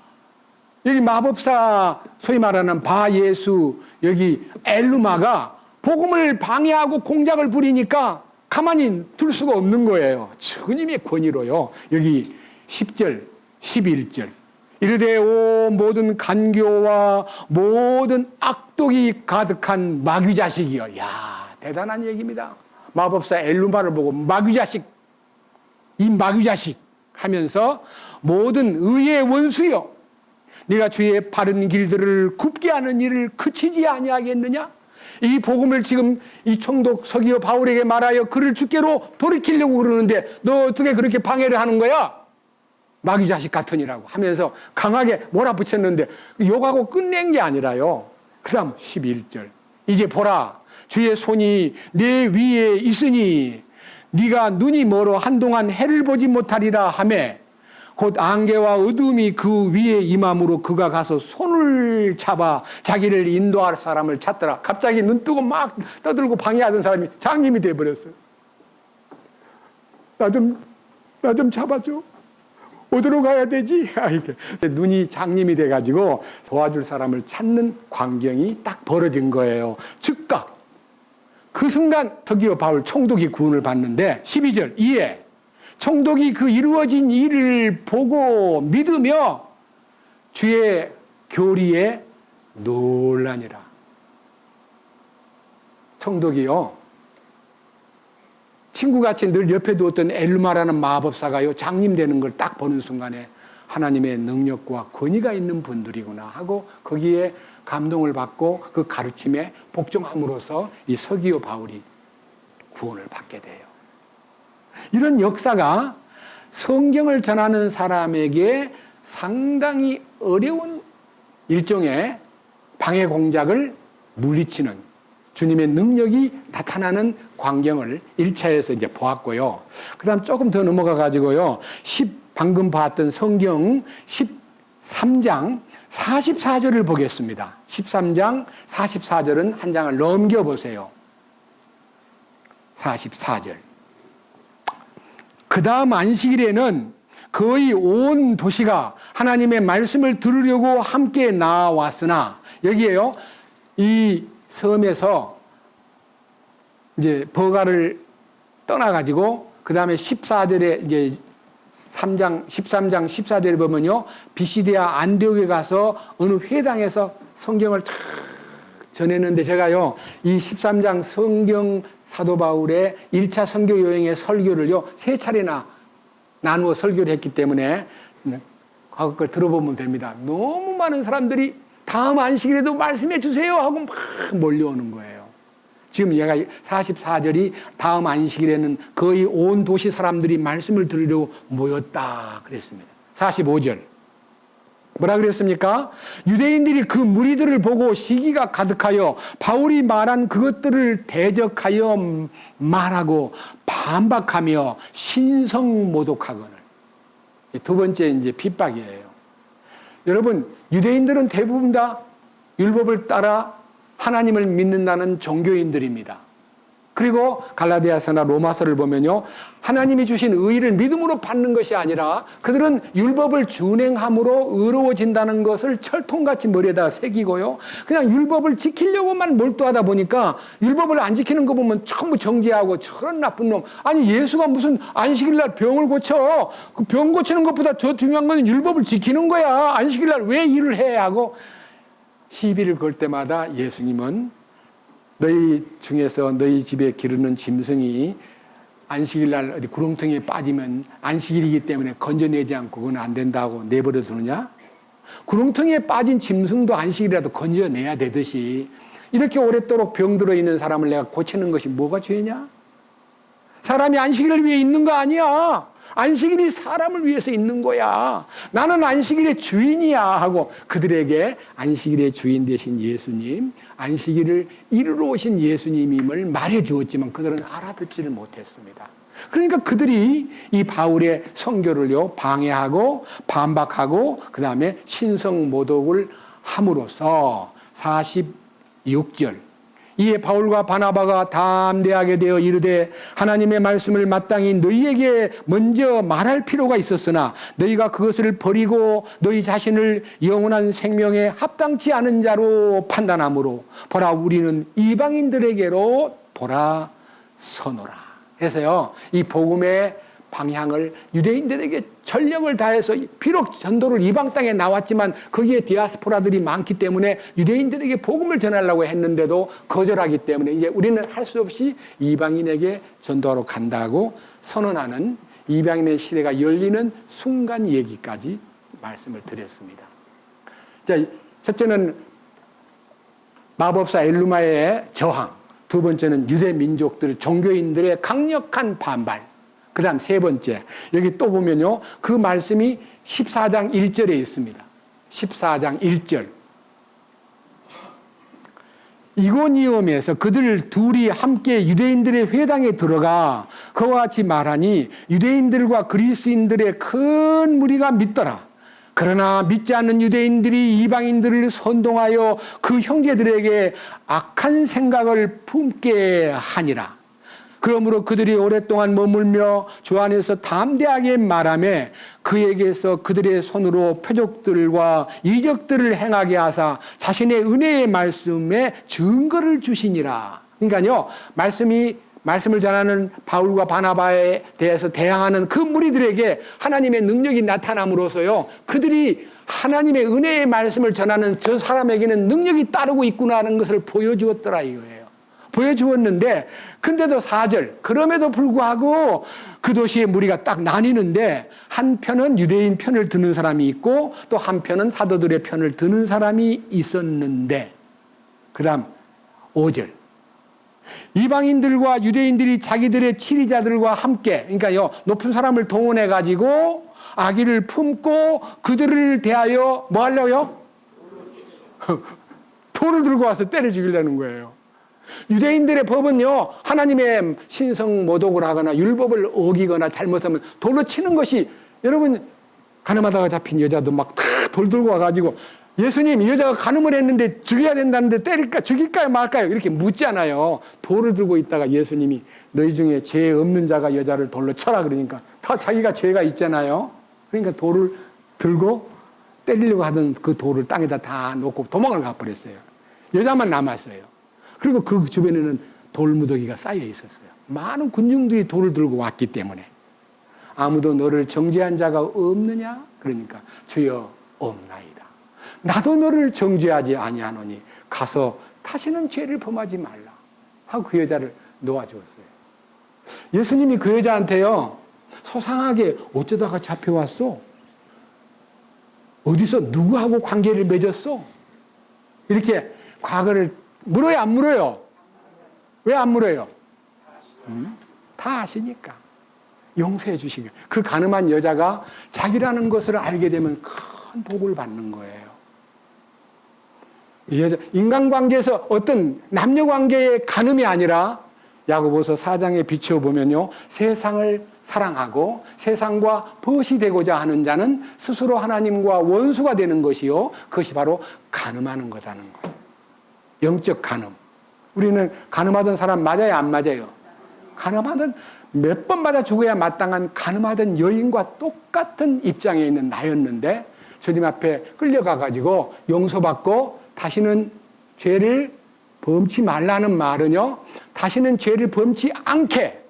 여기 마법사, 소위 말하는 바예수, 여기 엘루마가 복음을 방해하고 공작을 부리니까 가만히 둘 수가 없는 거예요. 주님의 권위로요. 여기 10절, 11절. 이르되 오 모든 간교와 모든 악독이 가득한 마귀자식이여. 야, 대단한 얘기입니다. 마법사 엘루마를 보고 마귀자식, 이 마귀자식 하면서 모든 의의 원수여, 네가 주의 바른 길들을 굽게 하는 일을 그치지 아니하겠느냐? 이 복음을 지금 이 총독 서기오 바울에게 말하여 그를 주께로 돌이키려고 그러는데 너 어떻게 그렇게 방해를 하는 거야? 마귀 자식 같으니라고 하면서 강하게 몰아붙였는데 욕하고 끝낸 게 아니라요. 그 다음 11절. 이제 보라, 주의 손이 내 위에 있으니 네가 눈이 멀어 한동안 해를 보지 못하리라 하매 곧 안개와 어둠이 그 위에 임함으로 그가 가서 손을 잡아 자기를 인도할 사람을 찾더라. 갑자기 눈 뜨고 막 떠들고 방해하던 사람이 장님이 돼버렸어요. 나 좀 잡아줘. 어디로 가야 되지? 눈이 장님이 돼가지고 도와줄 사람을 찾는 광경이 딱 벌어진 거예요. 즉각 그 순간 서기오 바울 총독이 구원을 받는데 12절 이에 총독이 그 이루어진 일을 보고 믿으며 주의 교리에 놀라니라. 총독이요, 친구같이 늘 옆에 두었던 엘루마라는 마법사가요, 장님 되는 걸 딱 보는 순간에 하나님의 능력과 권위가 있는 분들이구나 하고 거기에 감동을 받고 그 가르침에 복종함으로써 이 서기오 바울이 구원을 받게 돼요. 이런 역사가 성경을 전하는 사람에게 상당히 어려운 일종의 방해 공작을 물리치는 주님의 능력이 나타나는 광경을 1차에서 이제 보았고요. 그 다음 조금 더 넘어가 가지고요. 방금 봤던 성경 13장 44절을 보겠습니다. 13장 44절은 한 장을 넘겨보세요. 44절. 그 다음 안식일에는 거의 온 도시가 하나님의 말씀을 들으려고 함께 나왔으나, 여기에요. 이 섬에서 이제 버가를 떠나가지고, 그 다음에 14절에 이제 13장 14절에 보면요. 비시디아 안디옥에 가서 어느 회당에서 성경을 탁 전했는데, 제가요. 이 13장 성경 사도 바울의 1차 선교 여행의 설교를요. 3차례나 나누어 설교를 했기 때문에 과거 걸 들어보면 됩니다. 너무 많은 사람들이 다음 안식일에도 말씀해 주세요 하고 막 몰려오는 거예요. 지금 얘가 44절이 다음 안식일에는 거의 온 도시 사람들이 말씀을 들으려고 모였다 그랬습니다. 45절. 뭐라 그랬습니까? 유대인들이 그 무리들을 보고 시기가 가득하여 바울이 말한 그것들을 대적하여 말하고 반박하며 신성모독하거늘. 두 번째 이제 핍박이에요. 여러분, 유대인들은 대부분 다 율법을 따라 하나님을 믿는다는 종교인들입니다. 그리고 갈라디아서나 로마서를 보면요. 하나님이 주신 의를 믿음으로 받는 것이 아니라 그들은 율법을 준행함으로 의로워진다는 것을 철통같이 머리에다 새기고요. 그냥 율법을 지키려고만 몰두하다 보니까 율법을 안 지키는 거 보면 전부 정죄하고 저런 나쁜 놈. 아니 예수가 무슨 안식일날 병을 고쳐. 그 병 고치는 것보다 더 중요한 건 율법을 지키는 거야. 안식일날 왜 일을 해? 하고 시비를 걸 때마다 예수님은 너희 중에서 너희 집에 기르는 짐승이 안식일날 어디 구렁텅이에 빠지면 안식일이기 때문에 건져내지 않고 그건 안 된다고 내버려 두느냐? 구렁텅이에 빠진 짐승도 안식일이라도 건져내야 되듯이 이렇게 오랫도록 병들어 있는 사람을 내가 고치는 것이 뭐가 죄냐? 사람이 안식일을 위해 있는 거 아니야. 안식일이 사람을 위해서 있는 거야. 나는 안식일의 주인이야 하고 그들에게 안식일의 주인 되신 예수님, 안식일을 이루러 오신 예수님임을 말해 주었지만 그들은 알아듣지를 못했습니다. 그러니까 그들이 이 바울의 선교를요 방해하고 반박하고 그 다음에 신성모독을 함으로써 46절 이에 바울과 바나바가 담대하게 되어 이르되 하나님의 말씀을 마땅히 너희에게 먼저 말할 필요가 있었으나 너희가 그것을 버리고 너희 자신을 영원한 생명에 합당치 않은 자로 판단하므로 보라 우리는 이방인들에게로 돌아서노라 해서요 이 복음의 방향을 유대인들에게 전력을 다해서 비록 전도를 이방 땅에 나왔지만 거기에 디아스포라들이 많기 때문에 유대인들에게 복음을 전하려고 했는데도 거절하기 때문에 이제 우리는 할 수 없이 이방인에게 전도하러 간다고 선언하는 이방인의 시대가 열리는 순간 얘기까지 말씀을 드렸습니다. 자, 첫째는 마법사 엘루마의 저항, 두 번째는 유대 민족들, 종교인들의 강력한 반발, 그 다음 세 번째, 여기 또 보면요. 그 말씀이 14장 1절에 있습니다. 14장 1절. 이고니움에서 그들 둘이 함께 유대인들의 회당에 들어가 그와 같이 말하니 유대인들과 그리스인들의 큰 무리가 믿더라. 그러나 믿지 않는 유대인들이 이방인들을 선동하여 그 형제들에게 악한 생각을 품게 하니라. 그러므로 그들이 오랫동안 머물며 주 안에서 담대하게 말하며 그에게서 그들의 손으로 표적들과 이적들을 행하게 하사 자신의 은혜의 말씀에 증거를 주시니라. 그러니까요, 말씀을 전하는 바울과 바나바에 대해서 대항하는 그 무리들에게 하나님의 능력이 나타남으로써요, 그들이 하나님의 은혜의 말씀을 전하는 저 사람에게는 능력이 따르고 있구나 하는 것을 보여주었더라 이거예요. 보여주었는데 근데도 4절 그럼에도 불구하고 그 도시의 무리가 딱 나뉘는데 한편은 유대인 편을 드는 사람이 있고 또 한편은 사도들의 편을 드는 사람이 있었는데 그 다음 5절 이방인들과 유대인들이 자기들의 치리자들과 함께 그러니까요 높은 사람을 동원해 가지고 아기를 품고 그들을 대하여 뭐 하려고요? 돌을 들고 와서 때려 죽이려는 거예요. 유대인들의 법은요, 하나님의 신성 모독을 하거나 율법을 어기거나 잘못하면 돌로 치는 것이, 여러분 간음하다가 잡힌 여자도 막 다 돌 들고 와가지고 예수님, 이 여자가 간음을 했는데 죽여야 된다는데 때릴까 죽일까요 말까요? 이렇게 묻잖아요. 돌을 들고 있다가 예수님이 너희 중에 죄 없는 자가 여자를 돌로 쳐라 그러니까 다 자기가 죄가 있잖아요. 그러니까 돌을 들고 때리려고 하던 그 돌을 땅에다 다 놓고 도망을 가버렸어요. 여자만 남았어요. 그리고 그 주변에는 돌무더기가 쌓여 있었어요. 많은 군중들이 돌을 들고 왔기 때문에. 아무도 너를 정죄한 자가 없느냐? 그러니까 주여 없나이다. 나도 너를 정죄하지 아니하노니 가서 다시는 죄를 범하지 말라 하고 그 여자를 놓아주었어요. 예수님이 그 여자한테요, 소상하게 어쩌다가 잡혀왔어? 어디서 누구하고 관계를 맺었어? 이렇게 과거를 물어요, 안 물어요? 왜 안 물어요? 다 아시니까. 용서해 주시고. 그 가늠한 여자가 자기라는 것을 알게 되면 큰 복을 받는 거예요. 이 여자, 인간관계에서 어떤 남녀관계의 가늠이 아니라 야고보서 4장에 비춰보면요, 세상을 사랑하고 세상과 벗이 되고자 하는 자는 스스로 하나님과 원수가 되는 것이요, 그것이 바로 가늠하는 거라는 거예요. 영적 가늠. 우리는 가늠하던 사람 맞아요, 안 맞아요? 가늠하던, 몇 번 받아 죽어야 마땅한 가늠하던 여인과 똑같은 입장에 있는 나였는데 주님 앞에 끌려가가지고 용서받고 다시는 죄를 범치 말라는 말은요, 다시는 죄를 범치 않게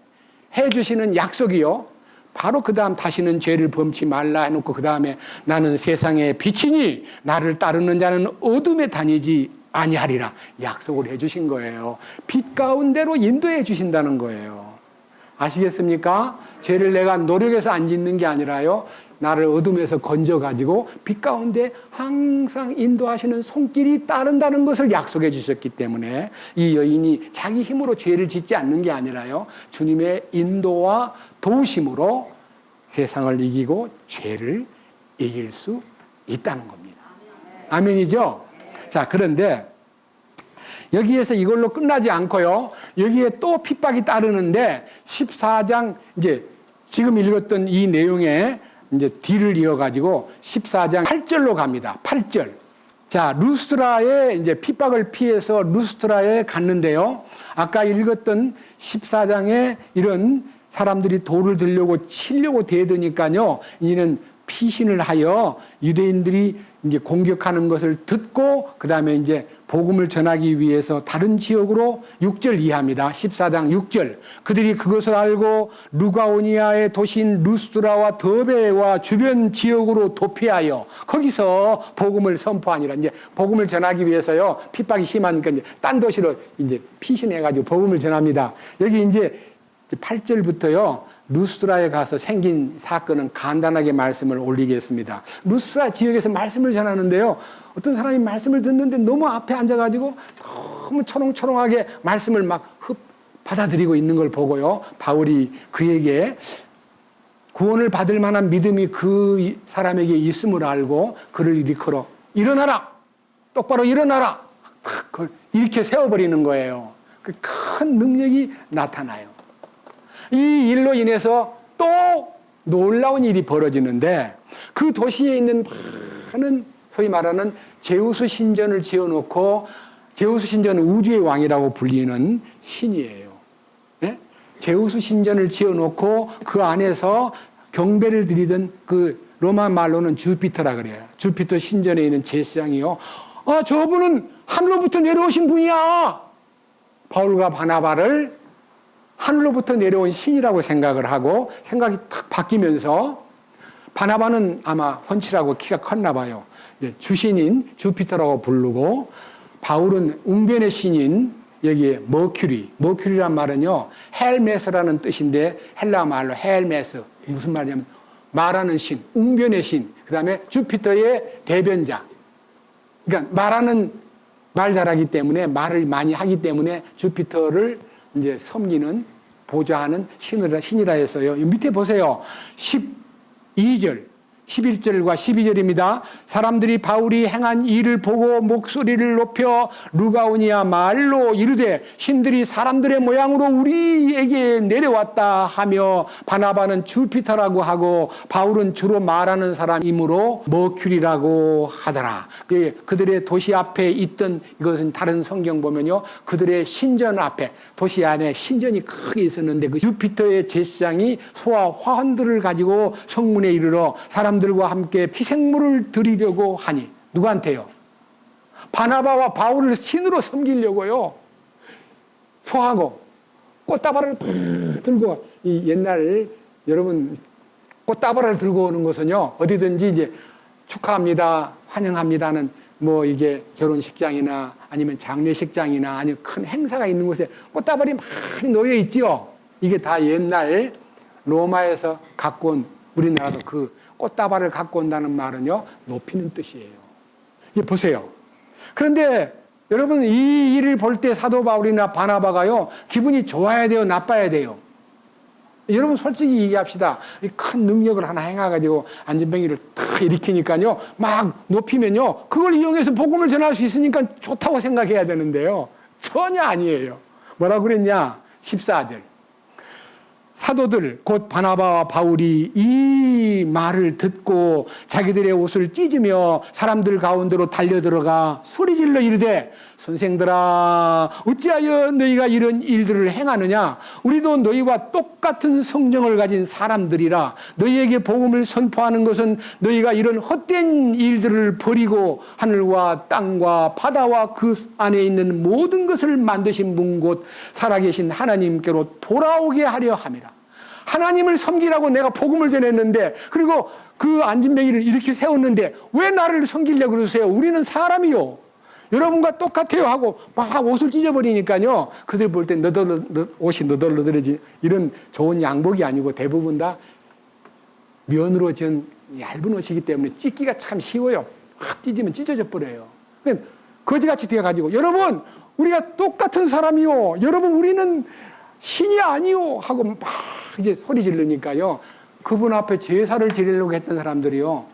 해주시는 약속이요, 바로 그 다음 다시는 죄를 범치 말라 해놓고 그 다음에 나는 세상의 빛이니 나를 따르는 자는 어둠에 다니지 아니하리라 약속을 해주신 거예요. 빛 가운데로 인도해 주신다는 거예요. 아시겠습니까? 죄를 내가 노력해서 안 짓는 게 아니라요, 나를 어둠에서 건져가지고 빛 가운데 항상 인도하시는 손길이 따른다는 것을 약속해 주셨기 때문에 이 여인이 자기 힘으로 죄를 짓지 않는 게 아니라요, 주님의 인도와 도우심으로 세상을 이기고 죄를 이길 수 있다는 겁니다. 아멘이죠? 자, 그런데 여기에서 이걸로 끝나지 않고요, 여기에 또 핍박이 따르는데 14장, 이제 지금 읽었던 이 내용에 이제 뒤를 이어가지고 14장 8절로 갑니다. 8절. 자, 루스트라에 이제 핍박을 피해서 루스트라에 갔는데요, 아까 읽었던 14장에 이런 사람들이 돌을 들려고 치려고 대드니까요, 이는 피신을 하여 유대인들이 이제 공격하는 것을 듣고 그 다음에 이제 복음을 전하기 위해서 다른 지역으로 6절 이하입니다. 14장 6절. 그들이 그것을 알고 루가오니아의 도시인 루스드라와 더베와 주변 지역으로 도피하여 거기서 복음을 선포하니라. 이제 복음을 전하기 위해서요, 핍박이 심하니까 이제 딴 도시로 이제 피신해가지고 복음을 전합니다. 여기 이제 8절부터요, 루스드라에 가서 생긴 사건은 간단하게 말씀을 올리겠습니다. 루스드라 지역에서 말씀을 전하는데요, 어떤 사람이 말씀을 듣는데 너무 앞에 앉아가지고 너무 초롱초롱하게 말씀을 막 받아들이고 있는 걸 보고요, 바울이 그에게 구원을 받을 만한 믿음이 그 사람에게 있음을 알고 그를 일컬어 일어나라, 똑바로 일어나라, 이렇게 세워버리는 거예요. 그 큰 능력이 나타나요. 이 일로 인해서 또 놀라운 일이 벌어지는데, 그 도시에 있는 많은 소위 말하는 제우스 신전을 지어놓고, 제우스 신전은 우주의 왕이라고 불리는 신이에요. 네? 제우스 신전을 지어놓고 그 안에서 경배를 드리던, 그 로마 말로는 주피터라 그래요. 주피터 신전에 있는 제사장이요, 아, 저분은 하늘로부터 내려오신 분이야. 바울과 바나바를 하늘로부터 내려온 신이라고 생각을 하고 생각이 탁 바뀌면서, 바나바는 아마 훤칠하고 키가 컸나 봐요. 주신인 주피터라고 부르고, 바울은 웅변의 신인 여기에 머큐리란 말은요, 헬메스라는 뜻인데 헬라 말로 헬메스, 무슨 말이냐면 말하는 신, 웅변의 신, 그 다음에 주피터의 대변자. 그러니까 말하는, 말 잘하기 때문에, 말을 많이 하기 때문에 주피터를 이제 섬기는, 보좌하는 신이라 해서요. 밑에 보세요. 12절. 11절과 12절입니다. 사람들이 바울이 행한 일을 보고 목소리를 높여 루가오니아 말로 이르되 신들이 사람들의 모양으로 우리에게 내려왔다 하며 바나바는 주피터라고 하고 바울은 주로 말하는 사람이므로 머큐리라고 하더라. 그들의 도시 앞에 있던, 이것은 다른 성경 보면요, 그들의 신전 앞에, 도시 안에 신전이 크게 있었는데 그 주피터의 제사장이 소와 화환들을 가지고 성문에 이르러 사람들과 함께 피생물을 드리려고 하니, 누구한테요? 바나바와 바울을 신으로 섬기려고요. 소하고 꽃다발을 들고, 이 옛날 여러분 꽃다발을 들고 오는 것은요, 어디든지 이제 축하합니다, 환영합니다는 뭐 이게 결혼식장이나 아니면 장례식장이나 아니면 큰 행사가 있는 곳에 꽃다발이 많이 놓여 있지요. 이게 다 옛날 로마에서 갖고 온, 우리나라도 그 꽃다발을 갖고 온다는 말은요, 높이는 뜻이에요. 이게 보세요. 그런데 여러분, 이 일을 볼 때 사도 바울이나 바나바가요, 기분이 좋아야 돼요, 나빠야 돼요? 여러분 솔직히 얘기합시다. 큰 능력을 하나 행해가지고 안전병기를 탁 일으키니까요, 막 높이면요, 그걸 이용해서 복음을 전할 수 있으니까 좋다고 생각해야 되는데요, 전혀 아니에요. 뭐라고 그랬냐? 14절. 사도들 곧 바나바와 바울이 이 말을 듣고 자기들의 옷을 찢으며 사람들 가운데로 달려들어가 소리질러 이르되, 선생들아 어찌하여 너희가 이런 일들을 행하느냐? 우리도 너희와 똑같은 성정을 가진 사람들이라. 너희에게 복음을 선포하는 것은 너희가 이런 헛된 일들을 버리고 하늘과 땅과 바다와 그 안에 있는 모든 것을 만드신 분 곧 살아계신 하나님께로 돌아오게 하려 함이라. 하나님을 섬기라고 내가 복음을 전했는데, 그리고 그 안진뱅이를 이렇게 세웠는데 왜 나를 섬기려고 그러세요? 우리는 사람이요, 여러분과 똑같아요 하고 막 옷을 찢어버리니까요, 그들 볼 때 옷이 너덜너덜해지, 이런 좋은 양복이 아니고 대부분 다 면으로 전 얇은 옷이기 때문에 찢기가 참 쉬워요. 확 찢으면 찢어져 버려요. 그러니까 거지같이 되어가지고, 여러분 우리가 똑같은 사람이요, 여러분 우리는 신이 아니요 하고 막 이제 소리 지르니까요, 그분 앞에 제사를 드리려고 했던 사람들이요,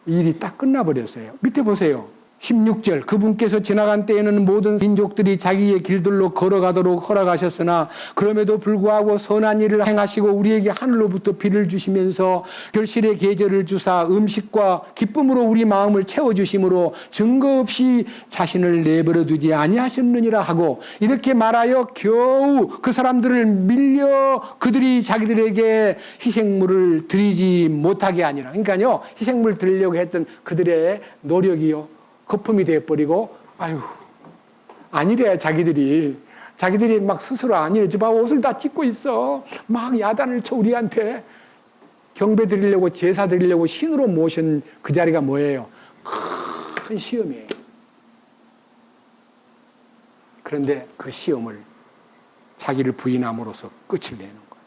일이 딱 끝나버렸어요. 밑에 보세요. 16절. 그분께서 지나간 때에는 모든 민족들이 자기의 길들로 걸어가도록 허락하셨으나 그럼에도 불구하고 선한 일을 행하시고 우리에게 하늘로부터 비를 주시면서 결실의 계절을 주사 음식과 기쁨으로 우리 마음을 채워주심으로 증거 없이 자신을 내버려 두지 아니하셨느니라 하고, 이렇게 말하여 겨우 그 사람들을 밀려 그들이 자기들에게 희생물을 드리지 못하게 하니라. 그러니까요, 희생물 드리려고 했던 그들의 노력이요, 거품이 되어버리고, 아유, 아니래, 자기들이 막 스스로 아니래. 봐, 옷을 다 찢고 있어. 막 야단을 쳐, 우리한테. 경배 드리려고, 제사 드리려고 신으로 모신 그 자리가 뭐예요? 큰 시험이에요. 그런데 그 시험을 자기를 부인함으로써 끝을 내는 거예요.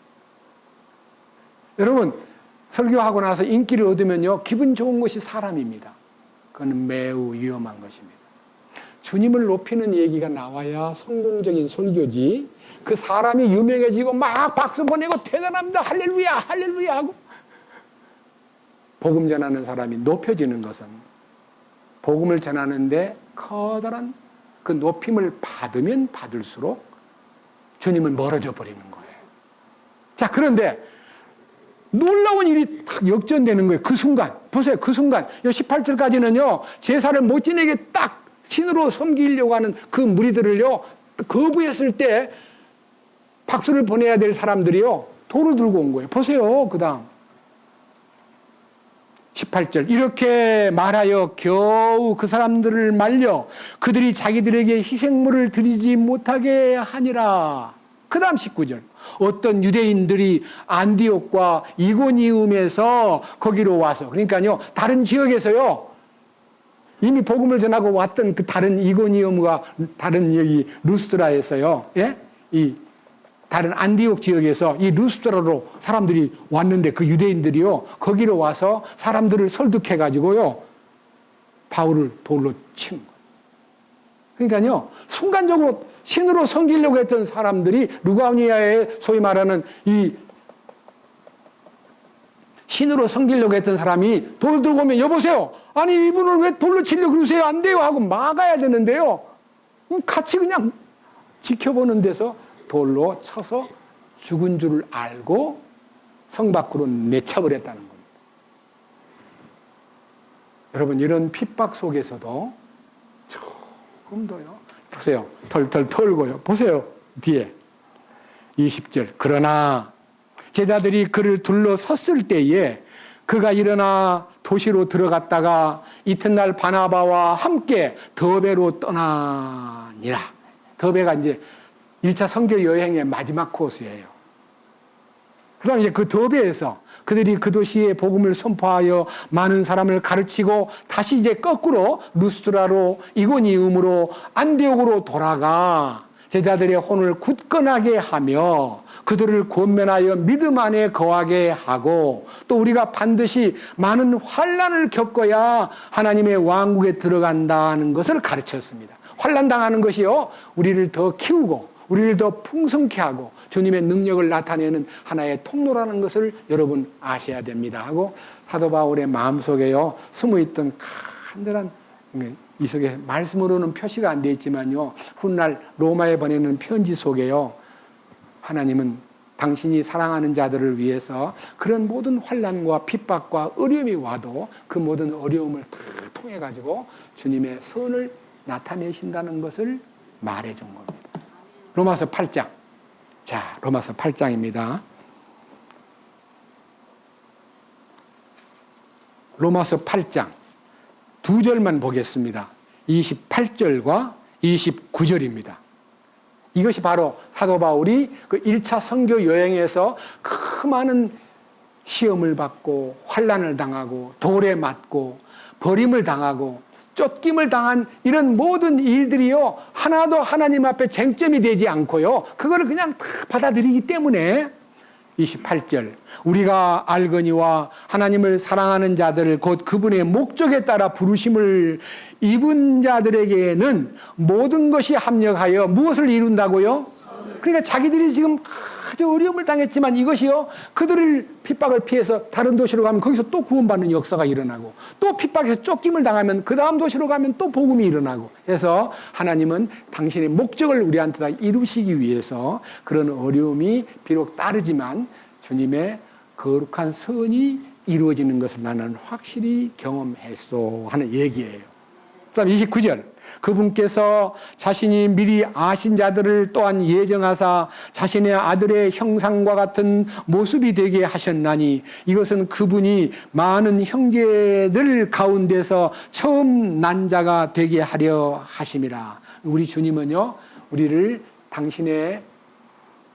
여러분, 설교하고 나서 인기를 얻으면요, 기분 좋은 것이 사람입니다. 그건 매우 위험한 것입니다. 주님을 높이는 얘기가 나와야 성공적인 설교지, 그 사람이 유명해지고 막 박수 보내고 대단합니다, 할렐루야 할렐루야 하고 복음 전하는 사람이 높여지는 것은 복음을 전하는데 커다란 그 높임을 받으면 받을수록 주님을 멀어져 버리는 거예요. 자, 그런데 놀라운 일이 딱 역전되는 거예요. 그 순간. 보세요. 그 순간. 18절까지는요, 제사를 못 지내게 딱 신으로 섬기려고 하는 그 무리들을요, 거부했을 때 박수를 보내야 될 사람들이요, 돌을 들고 온 거예요. 보세요. 그 다음. 18절. 이렇게 말하여 겨우 그 사람들을 말려 그들이 자기들에게 희생물을 드리지 못하게 하니라. 그 다음 19절. 어떤 유대인들이 안디옥과 이고니움에서 거기로 와서, 그러니까요, 다른 지역에서요, 이미 복음을 전하고 왔던 그 다른 이고니움과 다른 여기 루스드라에서요, 예? 이 다른 안디옥 지역에서 이 루스드라로 사람들이 왔는데, 그 유대인들이요, 거기로 와서 사람들을 설득해가지고요, 바울을 돌로 친 거예요. 그러니까요, 순간적으로 신으로 섬기려고 했던 사람들이 루가오니아의 소위 말하는 이 신으로 섬기려고 했던 사람이 돌을 들고 오면 여보세요. 아니 이분을 왜 돌로 치려고 그러세요? 안 돼요 하고 막아야 되는데요. 같이 그냥 지켜보는 데서 돌로 쳐서 죽은 줄을 알고 성 밖으로 내쳐버렸다는 겁니다. 여러분 이런 핍박 속에서도 조금 더요. 보세요. 털털 털고요. 보세요. 뒤에 20절. 그러나 제자들이 그를 둘러섰을 때에 그가 일어나 도시로 들어갔다가 이튿날 바나바와 함께 더베로 떠나니라. 더베가 이제 1차 선교 여행의 마지막 코스예요. 그다음 이제 그 더베에서 그들이 그 도시에 복음을 선포하여 많은 사람을 가르치고 다시 이제 거꾸로 루스드라로 이고니움으로 안디옥으로 돌아가 제자들의 혼을 굳건하게 하며 그들을 권면하여 믿음 안에 거하게 하고 또 우리가 반드시 많은 환난을 겪어야 하나님의 왕국에 들어간다는 것을 가르쳤습니다. 환난 당하는 것이요 우리를 더 키우고 우리를 더 풍성케 하고 주님의 능력을 나타내는 하나의 통로라는 것을 여러분 아셔야 됩니다 하고 사도 바울의 마음속에요 숨어있던 간절한 이 속에 말씀으로는 표시가 안 되어 있지만요 훗날 로마에 보내는 편지 속에요 하나님은 당신이 사랑하는 자들을 위해서 그런 모든 환난과 핍박과 어려움이 와도 그 모든 어려움을 다 통해 가지고 주님의 선을 나타내신다는 것을 말해 준 겁니다. 로마서 8장. 자, 로마서 8장입니다. 로마서 8장 두 절만 보겠습니다. 28절과 29절입니다. 이것이 바로 사도 바울이 그 1차 선교 여행에서 그 많은 시험을 받고 환난을 당하고 돌에 맞고 버림을 당하고 쫓김을 당한 이런 모든 일들이요 하나도 하나님 앞에 쟁점이 되지 않고요 그거를 그냥 다 받아들이기 때문에 28절 우리가 알거니와 하나님을 사랑하는 자들 곧 그분의 목적에 따라 부르심을 입은 자들에게는 모든 것이 합력하여 무엇을 이룬다고요? 그러니까 자기들이 지금 아주 어려움을 당했지만 이것이요 그들을 핍박을 피해서 다른 도시로 가면 거기서 또 구원받는 역사가 일어나고 또 핍박해서 쫓김을 당하면 그 다음 도시로 가면 또 복음이 일어나고 해서 하나님은 당신의 목적을 우리한테 다 이루시기 위해서 그런 어려움이 비록 따르지만 주님의 거룩한 선이 이루어지는 것을 나는 확실히 경험했소 하는 얘기예요. 그 다음 29절 그분께서 자신이 미리 아신 자들을 또한 예정하사 자신의 아들의 형상과 같은 모습이 되게 하셨나니 이것은 그분이 많은 형제들 가운데서 처음 난 자가 되게 하려 하심이라. 우리 주님은요 우리를 당신의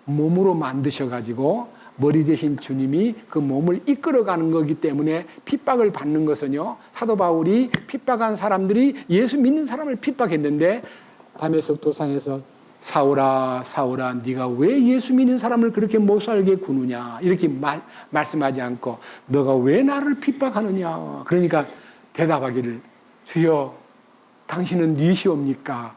몸으로 만드셔가지고 머리 되신 주님이 그 몸을 이끌어가는 거기 때문에 핍박을 받는 것은요 사도 바울이 핍박한 사람들이 예수 믿는 사람을 핍박했는데 다메섹 도상에서 사울아 사울아 네가 왜 예수 믿는 사람을 그렇게 못 살게 구느냐 이렇게 말씀하지 않고 너가 왜 나를 핍박하느냐 그러니까 대답하기를 주여 당신은 니시옵니까?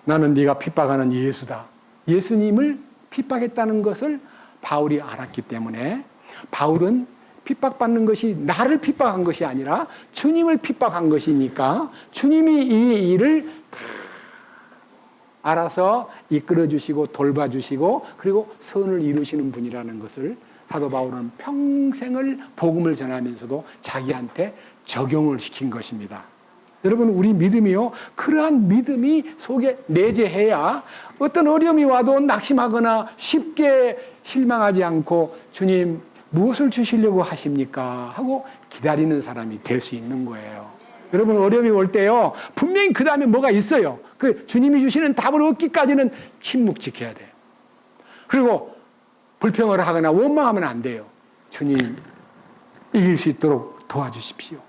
나는 네가 핍박하는 예수다. 예수님을 핍박했다는 것을 바울이 알았기 때문에 바울은 핍박받는 것이 나를 핍박한 것이 아니라 주님을 핍박한 것이니까 주님이 이 일을 다 알아서 이끌어주시고 돌봐주시고 그리고 선을 이루시는 분이라는 것을 사도 바울은 평생을 복음을 전하면서도 자기한테 적용을 시킨 것입니다. 여러분 우리 믿음이요 그러한 믿음이 속에 내재해야 어떤 어려움이 와도 낙심하거나 쉽게 실망하지 않고 주님 무엇을 주시려고 하십니까? 하고 기다리는 사람이 될 수 있는 거예요. 여러분 어려움이 올 때요 분명히 그 다음에 뭐가 있어요. 그 주님이 주시는 답을 얻기까지는 침묵 지켜야 돼요. 그리고 불평을 하거나 원망하면 안 돼요. 주님 이길 수 있도록 도와주십시오.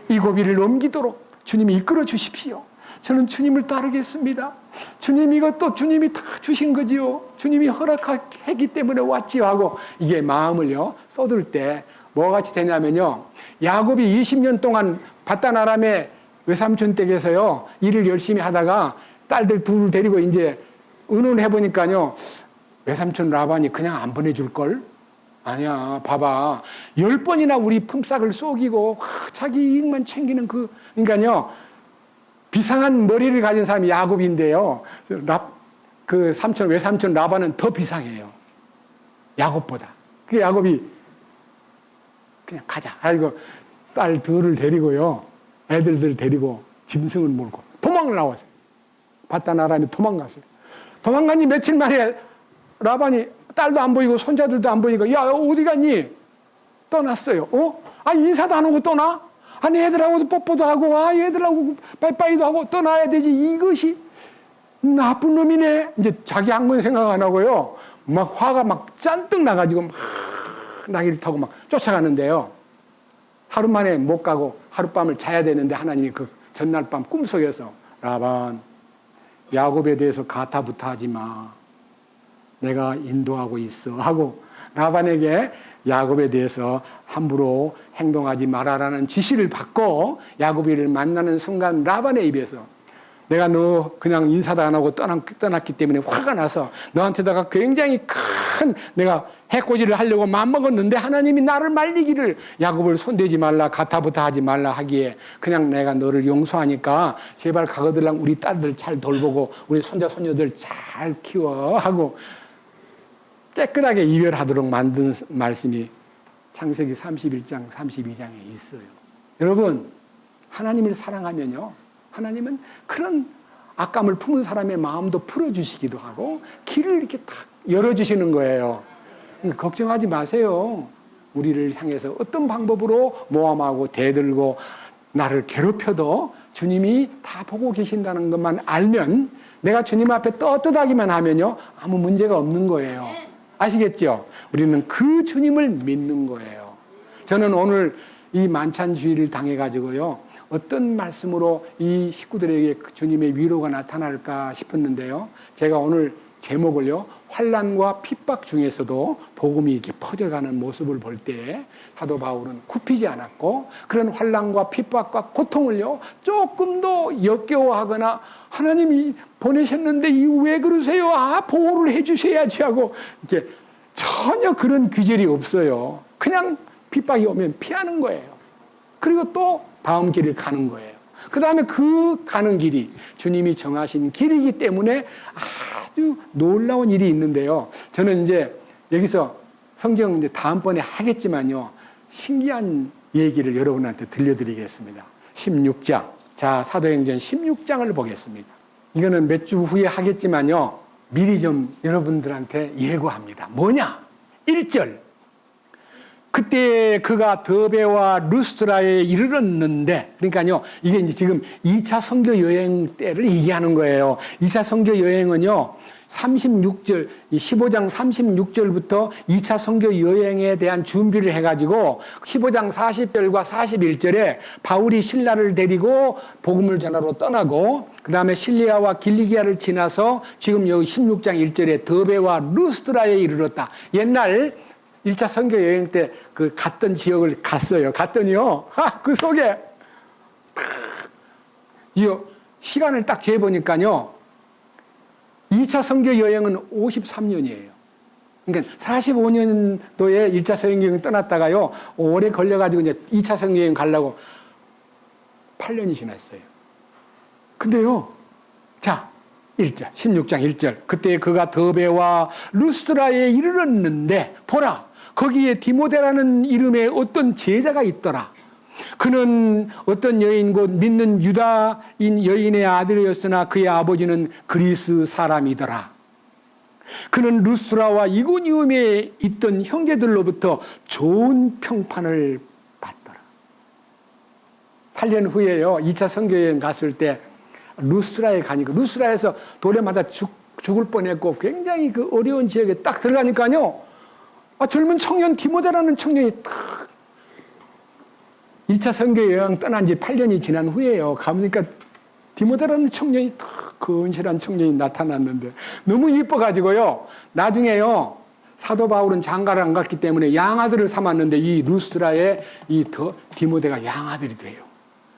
이 고비를 넘기도록 주님이 이끌어 주십시오. 저는 주님을 따르겠습니다. 주님 이것도 주님이 다 주신 거지요. 주님이 허락했기 때문에 왔지요 하고 이게 마음을요 쏟을 때 뭐가 같이 되냐면요 야곱이 20년 동안 바단 아람의 외삼촌 댁에서요 일을 열심히 하다가 딸들 둘을 데리고 이제 의논해 보니까요 외삼촌 라반이 그냥 안 보내줄 걸 아니야. 봐봐. 10번이나 우리 품삯을 쏘기고 자기 이익만 챙기는 그러니까요. 비상한 머리를 가진 사람이 야곱인데요. 그 외삼촌 라반은 더 비상해요. 야곱보다. 그 야곱이 그냥 가자. 아이고 딸 둘을 데리고요. 애들들 데리고 짐승을 몰고 도망을 나왔어요. 바단 아람에 도망갔어요. 도망간 지 며칠 만에 라반이 딸도 안 보이고 손자들도 안 보이니까 야 어디 갔니? 떠났어요. 인사도 안 하고 떠나? 아니 애들하고도 뽀뽀도 하고 애들하고 빠이빠이도 하고 떠나야 되지. 이것이 나쁜 놈이네. 이제 자기 한 건 생각 안 하고요. 막 화가 막 잔뜩 나가지고 막 나귀를 타고 막 쫓아가는데요. 하루 만에 못 가고 하룻밤을 자야 되는데 하나님이 그 전날 밤 꿈속에서 라반 야곱에 대해서 가타부타하지 마. 내가 인도하고 있어 하고 라반에게 야곱에 대해서 함부로 행동하지 말아라는 지시를 받고 야곱이를 만나는 순간 라반의 입에서 내가 너 그냥 인사도 안 하고 떠났기 때문에 화가 나서 너한테다가 굉장히 큰 내가 해코지를 하려고 마음먹었는데 하나님이 나를 말리기를 야곱을 손대지 말라 가타부타하지 말라 하기에 그냥 내가 너를 용서하니까 제발 가거들랑 우리 딸들 잘 돌보고 우리 손자 손녀들 잘 키워 하고 깨끗하게 이별하도록 만든 말씀이 창세기 31장 32장에 있어요. 여러분 하나님을 사랑하면요 하나님은 그런 악감을 품은 사람의 마음도 풀어주시기도 하고 길을 이렇게 탁 열어주시는 거예요. 걱정하지 마세요. 우리를 향해서 어떤 방법으로 모함하고 대들고 나를 괴롭혀도 주님이 다 보고 계신다는 것만 알면 내가 주님 앞에 떳떳하기만 하면요 아무 문제가 없는 거예요. 아시겠죠? 우리는 그 주님을 믿는 거예요. 저는 오늘 이 만찬주의를 당해가지고요 어떤 말씀으로 이 식구들에게 주님의 위로가 나타날까 싶었는데요. 제가 오늘 제목을요. 환난과 핍박 중에서도 복음이 이렇게 퍼져가는 모습을 볼 때 사도 바울은 굽히지 않았고 그런 환난과 핍박과 고통을요. 조금도 역겨워하거나 하나님이 보내셨는데 왜 그러세요? 보호를 해주셔야지 하고 이렇게 전혀 그런 귀절이 없어요. 그냥 핍박이 오면 피하는 거예요. 그리고 또 다음 길을 가는 거예요. 그 다음에 그 가는 길이 주님이 정하신 길이기 때문에 아주 놀라운 일이 있는데요. 저는 이제 여기서 성경 이제 다음번에 하겠지만요. 신기한 얘기를 여러분한테 들려드리겠습니다. 16장. 자, 사도행전 16장을 보겠습니다. 이거는 몇 주 후에 하겠지만요. 미리 좀 여러분들한테 예고합니다. 뭐냐? 1절. 그때 그가 더베와 루스트라에 이르렀는데, 그러니까요, 이게 이제 지금 2차 선교 여행 때를 얘기하는 거예요. 2차 선교 여행은요, 36절, 15장 36절부터 2차 선교 여행에 대한 준비를 해가지고 15장 40절과 41절에 바울이 신라를 데리고 복음을 전하러 떠나고 그 다음에 실리아와 길리기아를 지나서 지금 여기 16장 1절에 더베와 루스트라에 이르렀다. 옛날 1차 선교 여행 때 그 갔던 지역을 갔어요. 갔더니요, 그 속에 이 시간을 딱 재보니까요, 2차 선교 여행은 53년이에요. 그러니까 45년도에 1차 선교 여행 떠났다가요, 오래 걸려가지고 이제 2차 선교 여행 가려고 8년이 지났어요. 근데요, 자, 1절, 16장 1절. 그때 그가 더베와 루스트라에 이르렀는데, 보라, 거기에 디모데라는 이름의 어떤 제자가 있더라. 그는 어떤 여인 곧 믿는 유다인 여인의 아들이었으나 그의 아버지는 그리스 사람이더라. 그는 루스라와 이고니움에 있던 형제들로부터 좋은 평판을 받더라. 8년 후에요. 2차 선교여행 갔을 때 루스라에 가니까 루스라에서 도래마다 죽을 뻔했고 굉장히 그 어려운 지역에 딱 들어가니까요. 젊은 청년 디모데라는 청년이 딱 1차 선교 여행 떠난 지 8년이 지난 후에요. 가보니까 디모데라는 청년이 딱 건실한 청년이 나타났는데 너무 이뻐가지고요. 나중에요. 사도 바울은 장가를 안 갔기 때문에 양아들을 삼았는데 이 루스트라의 이 디모데가 양아들이 돼요.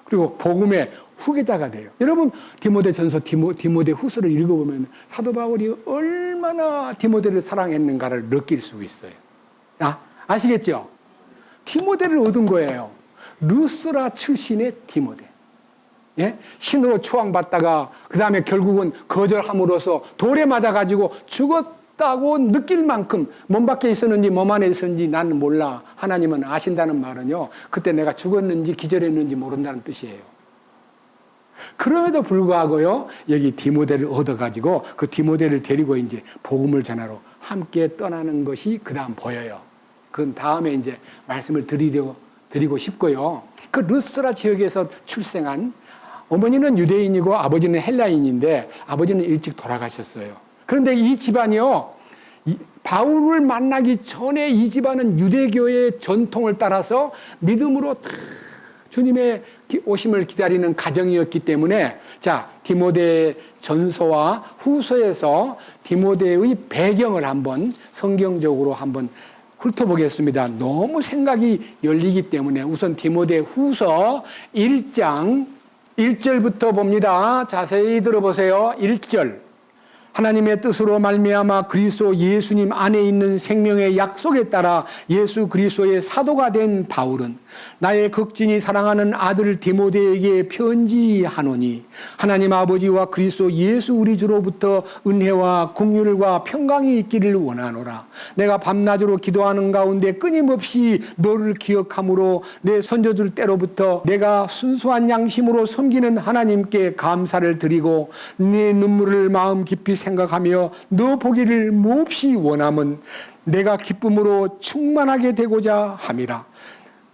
그리고 복음의 후계자가 돼요. 여러분 디모데 전서 디모데 후서를 읽어보면 사도 바울이 얼마나 디모데를 사랑했는가를 느낄 수 있어요. 아시겠죠? 디모데를 얻은 거예요. 루스라 출신의 디모데. 예? 신으로 초항받다가 그 다음에 결국은 거절함으로써 돌에 맞아가지고 죽었다고 느낄 만큼 몸 밖에 있었는지 몸 안에 있었는지 나는 몰라. 하나님은 아신다는 말은요. 그때 내가 죽었는지 기절했는지 모른다는 뜻이에요. 그럼에도 불구하고요. 여기 디모데를 얻어가지고 그 디모데를 데리고 이제 복음을 전하러 함께 떠나는 것이 그 다음 보여요. 그 다음에 이제 말씀을 드리고 싶고요. 그 루스라 지역에서 출생한 어머니는 유대인이고 아버지는 헬라인인데 아버지는 일찍 돌아가셨어요. 그런데 이 집안이요. 바울을 만나기 전에 이 집안은 유대교의 전통을 따라서 믿음으로 주님의 오심을 기다리는 가정이었기 때문에 자, 디모데 전서와 후서에서 디모데의 배경을 한번 성경적으로 한번 훑어보겠습니다. 너무 생각이 열리기 때문에 우선 디모데 후서 1장 1절부터 봅니다. 자세히 들어보세요. 1절. 하나님의 뜻으로 말미암아 그리스도 예수님 안에 있는 생명의 약속에 따라 예수 그리스도의 사도가 된 바울은 나의 극진히 사랑하는 아들 디모데에게 편지하노니 하나님 아버지와 그리스도 예수 우리 주로부터 은혜와 긍휼과 평강이 있기를 원하노라. 내가 밤낮으로 기도하는 가운데 끊임없이 너를 기억함으로 내 선조들 때로부터 내가 순수한 양심으로 섬기는 하나님께 감사를 드리고 네 눈물을 마음 깊이 생각하며 너 보기를 몹시 원함은 내가 기쁨으로 충만하게 되고자 함이라.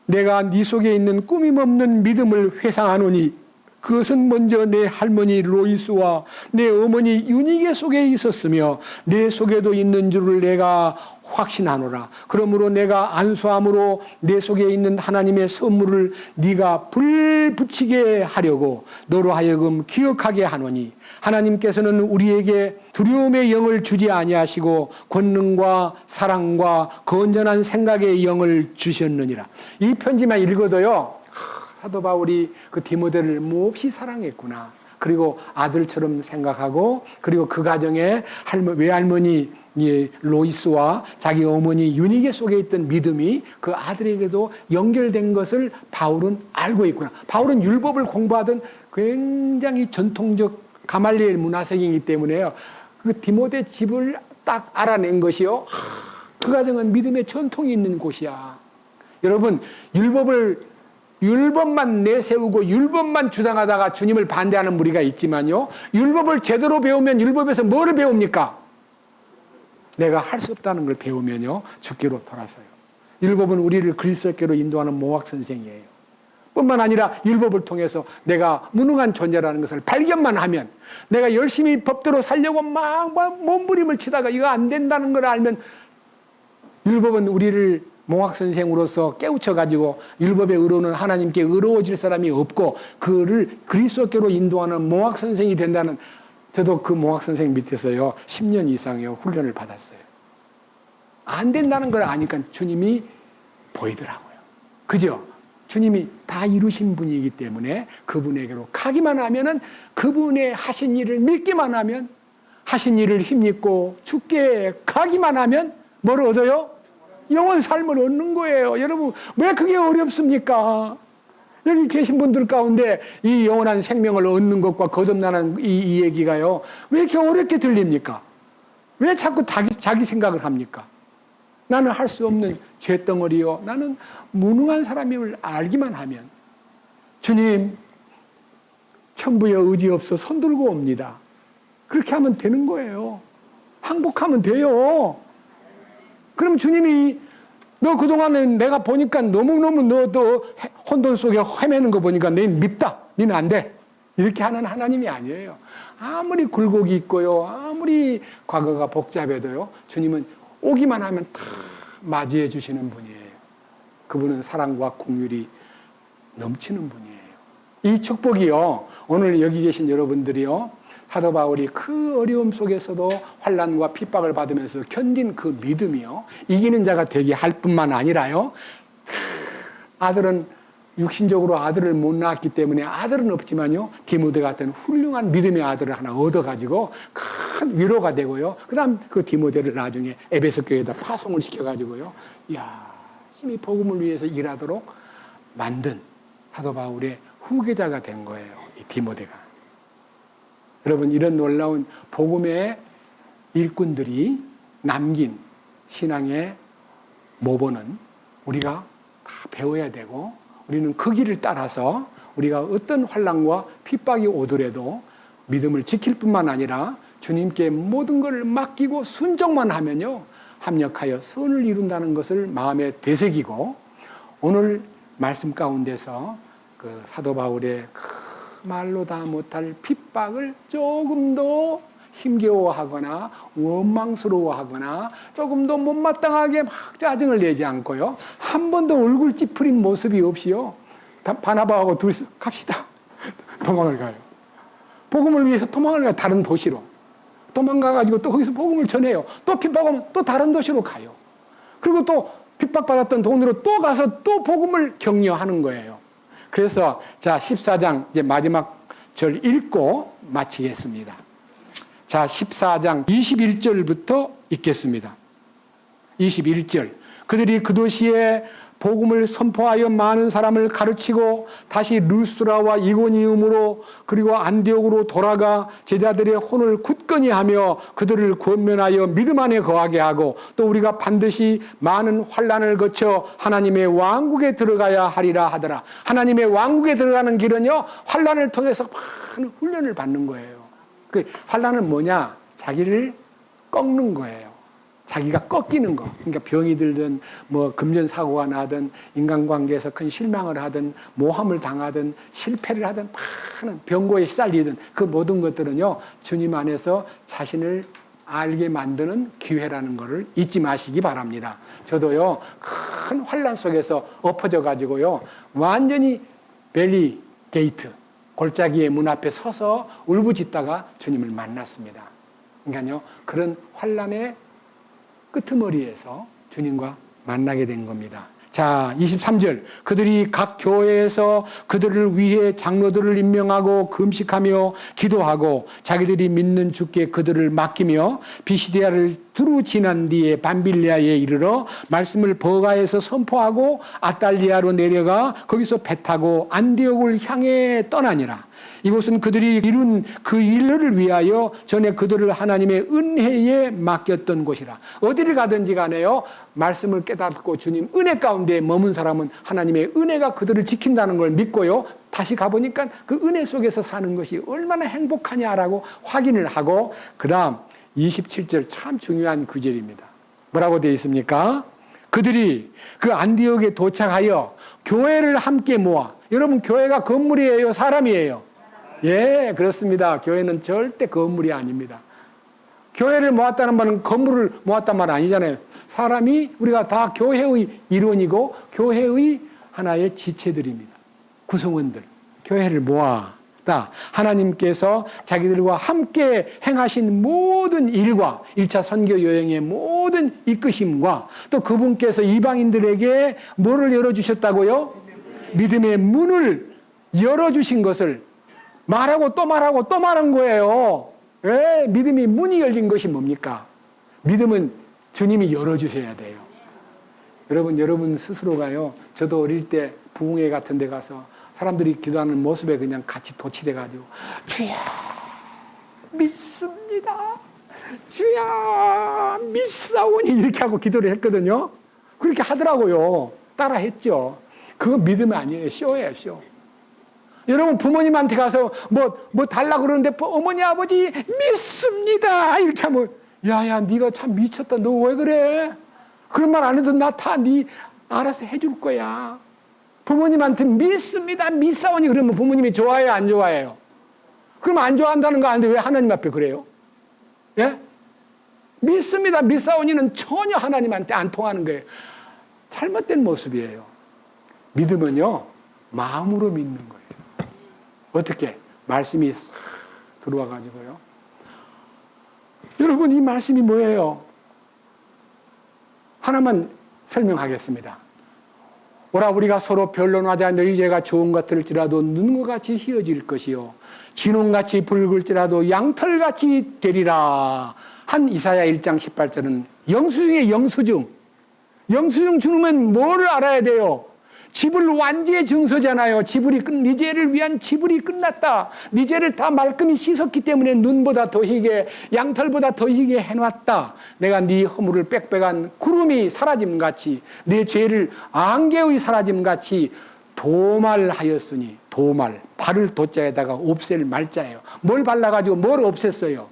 내가 네 속에 있는 꾸밈없는 믿음을 회상하노니 그것은 먼저 내 할머니 로이스와 내 어머니 유니게 속에 있었으며 내 속에도 있는 줄을 내가 확신하노라. 그러므로 내가 안수함으로 내 속에 있는 하나님의 선물을 네가 불 붙이게 하려고 너로 하여금 기억하게 하노니 하나님께서는 우리에게 두려움의 영을 주지 아니하시고 권능과 사랑과 건전한 생각의 영을 주셨느니라. 이 편지만 읽어도요. 사도 바울이 그 디모데를 몹시 사랑했구나. 그리고 아들처럼 생각하고 그리고 그 가정에 외할머니 로이스와 자기 어머니 유니게 속에 있던 믿음이 그 아들에게도 연결된 것을 바울은 알고 있구나. 바울은 율법을 공부하던 굉장히 전통적 가말리엘 문화생이기 때문에요. 그 디모데 집을 딱 알아낸 것이요. 그 가정은 믿음의 전통이 있는 곳이야. 여러분, 율법만 내세우고 율법만 주장하다가 주님을 반대하는 무리가 있지만요. 율법을 제대로 배우면 율법에서 뭐를 배웁니까? 내가 할 수 없다는 걸 배우면요. 주께로 돌아서요. 율법은 우리를 그리스도께로 인도하는 모학 선생이에요. 뿐만 아니라 율법을 통해서 내가 무능한 존재라는 것을 발견만 하면 내가 열심히 법대로 살려고 막 몸부림을 치다가 이거 안 된다는 걸 알면 율법은 우리를 몽학 선생으로서 깨우쳐가지고 율법의 의로는 하나님께 의로워질 사람이 없고 그를 그리스도께로 인도하는 몽학 선생이 된다는 저도 그 몽학 선생 밑에서요 10년 이상의 훈련을 받았어요. 안 된다는 걸 아니까 주님이 보이더라고요. 그죠? 주님이 다 이루신 분이기 때문에 그분에게로 가기만 하면은 그분의 하신 일을 믿기만 하면 하신 일을 힘입고 주께 가기만 하면 뭘 얻어요? 영원 삶을 얻는 거예요. 여러분 왜 그게 어렵습니까? 여기 계신 분들 가운데 이 영원한 생명을 얻는 것과 거듭나는 이 얘기가요. 왜 이렇게 어렵게 들립니까? 왜 자꾸 자기 생각을 합니까? 나는 할 수 없는 죄덩어리요. 나는 무능한 사람임을 알기만 하면 주님 천부여 의지 없어 손 들고 옵니다. 그렇게 하면 되는 거예요. 항복하면 돼요. 그럼 주님이 너 그동안에 내가 보니까 너무너무 너도 혼돈 속에 헤매는 거 보니까 너는 밉다. 너는 안 돼. 이렇게 하는 하나님이 아니에요. 아무리 굴곡이 있고요. 아무리 과거가 복잡해도요. 주님은 오기만 하면 다 맞이해 주시는 분이에요. 그분은 사랑과 긍휼이 넘치는 분이에요. 이 축복이요. 오늘 여기 계신 여러분들이요. 사도 바울이 그 어려움 속에서도 환난과 핍박을 받으면서 견딘 그 믿음이요. 이기는 자가 되게 할 뿐만 아니라요. 아들은 육신적으로 아들을 못 낳았기 때문에 아들은 없지만요. 디모데 같은 훌륭한 믿음의 아들을 하나 얻어가지고 큰 위로가 되고요. 그 다음 그 디모데를 나중에 에베소 교회에다 파송을 시켜가지고요. 이야, 열심히 복음을 위해서 일하도록 만든 사도 바울의 후계자가 된 거예요. 이 디모데가. 여러분, 이런 놀라운 복음의 일꾼들이 남긴 신앙의 모본은 우리가 다 배워야 되고, 우리는 그 길을 따라서 우리가 어떤 환난과 핍박이 오더라도 믿음을 지킬 뿐만 아니라 주님께 모든 걸 맡기고 순종만 하면요, 합력하여 선을 이룬다는 것을 마음에 되새기고, 오늘 말씀 가운데서 그 사도 바울의 그 말로 다 못할 핍박을 조금 더 힘겨워하거나 원망스러워하거나 조금 더 못마땅하게 막 짜증을 내지 않고요, 한 번도 얼굴 찌푸린 모습이 없이요, 바나바하고 둘이서 갑시다. 도망을 가요. 복음을 위해서 도망을 가요. 다른 도시로 도망가가지고 또 거기서 복음을 전해요. 또 핍박하면 또 다른 도시로 가요. 그리고 또 핍박받았던 돈으로 또 가서 또 복음을 격려하는 거예요. 그래서 자, 14장 이제 마지막 절 읽고 마치겠습니다. 자, 14장 21절부터 읽겠습니다. 21절. 그들이 그 도시에 복음을 선포하여 많은 사람을 가르치고 다시 루스드라와 이고니움으로 그리고 안디옥으로 돌아가 제자들의 혼을 굳건히 하며 그들을 권면하여 믿음 안에 거하게 하고, 또 우리가 반드시 많은 환난을 거쳐 하나님의 왕국에 들어가야 하리라 하더라. 하나님의 왕국에 들어가는 길은요, 환난을 통해서 많은 훈련을 받는 거예요. 그 환난은 뭐냐? 자기를 꺾는 거예요. 자기가 꺾이는 거. 그러니까 병이 들든 뭐 금전 사고가 나든 인간관계에서 큰 실망을 하든 모함을 당하든 실패를 하든 많은 병고에 시달리든 그 모든 것들은요, 주님 안에서 자신을 알게 만드는 기회라는 것을 잊지 마시기 바랍니다. 저도요, 큰 환난 속에서 엎어져 가지고요, 완전히 벨리 게이트 골짜기의 문 앞에 서서 울부짖다가 주님을 만났습니다. 그러니까요, 그런 환난의 끄트머리에서 주님과 만나게 된 겁니다. 자, 23절. 그들이 각 교회에서 그들을 위해 장로들을 임명하고 금식하며 기도하고 자기들이 믿는 주께 그들을 맡기며 비시디아를 두루 지난 뒤에 밤빌리아에 이르러 말씀을 버가에서 선포하고 아달리아로 내려가 거기서 배 타고 안디옥을 향해 떠나니라. 이곳은 그들이 이룬 그 일을 위하여 전에 그들을 하나님의 은혜에 맡겼던 곳이라. 어디를 가든지 간에요, 말씀을 깨닫고 주님 은혜 가운데 머문 사람은 하나님의 은혜가 그들을 지킨다는 걸 믿고요, 다시 가보니까 그 은혜 속에서 사는 것이 얼마나 행복하냐라고 확인을 하고, 그 다음 27절 참 중요한 구절입니다. 뭐라고 되어 있습니까? 그들이 그 안디옥에 도착하여 교회를 함께 모아. 여러분, 교회가 건물이에요, 사람이에요? 예, 그렇습니다. 교회는 절대 건물이 아닙니다. 교회를 모았다는 말은 건물을 모았단 말 아니잖아요. 사람이, 우리가 다 교회의 일원이고 교회의 하나의 지체들입니다. 구성원들. 교회를 모았다. 하나님께서 자기들과 함께 행하신 모든 일과 1차 선교 여행의 모든 이끄심과 또 그분께서 이방인들에게 뭐를 열어주셨다고요? 믿음의 문을 열어주신 것을 말하고 또 말하고 또 말한 거예요. 왜? 믿음이 문이 열린 것이 뭡니까? 믿음은 주님이 열어주셔야 돼요. 여러분 스스로가요, 저도 어릴 때 부흥회 같은 데 가서 사람들이 기도하는 모습에 그냥 같이 도취돼가지고, 주여 믿습니다, 주여 믿사오니, 이렇게 하고 기도를 했거든요. 그렇게 하더라고요. 따라 했죠. 그건 믿음 아니에요. 쇼예요, 쇼. 여러분, 부모님한테 가서 뭐 달라고 그러는데 어머니 아버지 믿습니다 이렇게 하면, 야야 네가 참 미쳤다, 너 왜 그래? 그런 말 안 해도 나 다 네 알아서 해줄 거야. 부모님한테 믿습니다 믿사오니 그러면 부모님이 좋아해요, 안 좋아해요? 그럼 안 좋아한다는 거 아닌데 왜 하나님 앞에 그래요? 예? 믿습니다 믿사오니는 전혀 하나님한테 안 통하는 거예요. 잘못된 모습이에요. 믿음은요, 마음으로 믿는 거예요. 어떻게? 말씀이 싹 들어와 가지고요. 여러분, 이 말씀이 뭐예요? 하나만 설명하겠습니다. 오라 우리가 서로 변론하자. 너희 죄가 좋은 것들일지라도 눈과 같이 희어질 것이요 진홍같이 붉을지라도 양털같이 되리라. 한 이사야 1장 18절은 영수 중에 영수 중 영수증 주면 뭘 알아야 돼요? 지불 완지의 증서잖아요. 네 죄를 위한 지불이 끝났다. 네 죄를 다 말끔히 씻었기 때문에 눈보다 더 희게 양털보다 더 희게 해놨다. 내가 네 허물을 빽빽한 구름이 사라짐같이 네 죄를 안개의 사라짐같이 도말하였으니 도말 발을 도자에다가 없앨 말자예요. 뭘 발라가지고 뭘 없앴어요?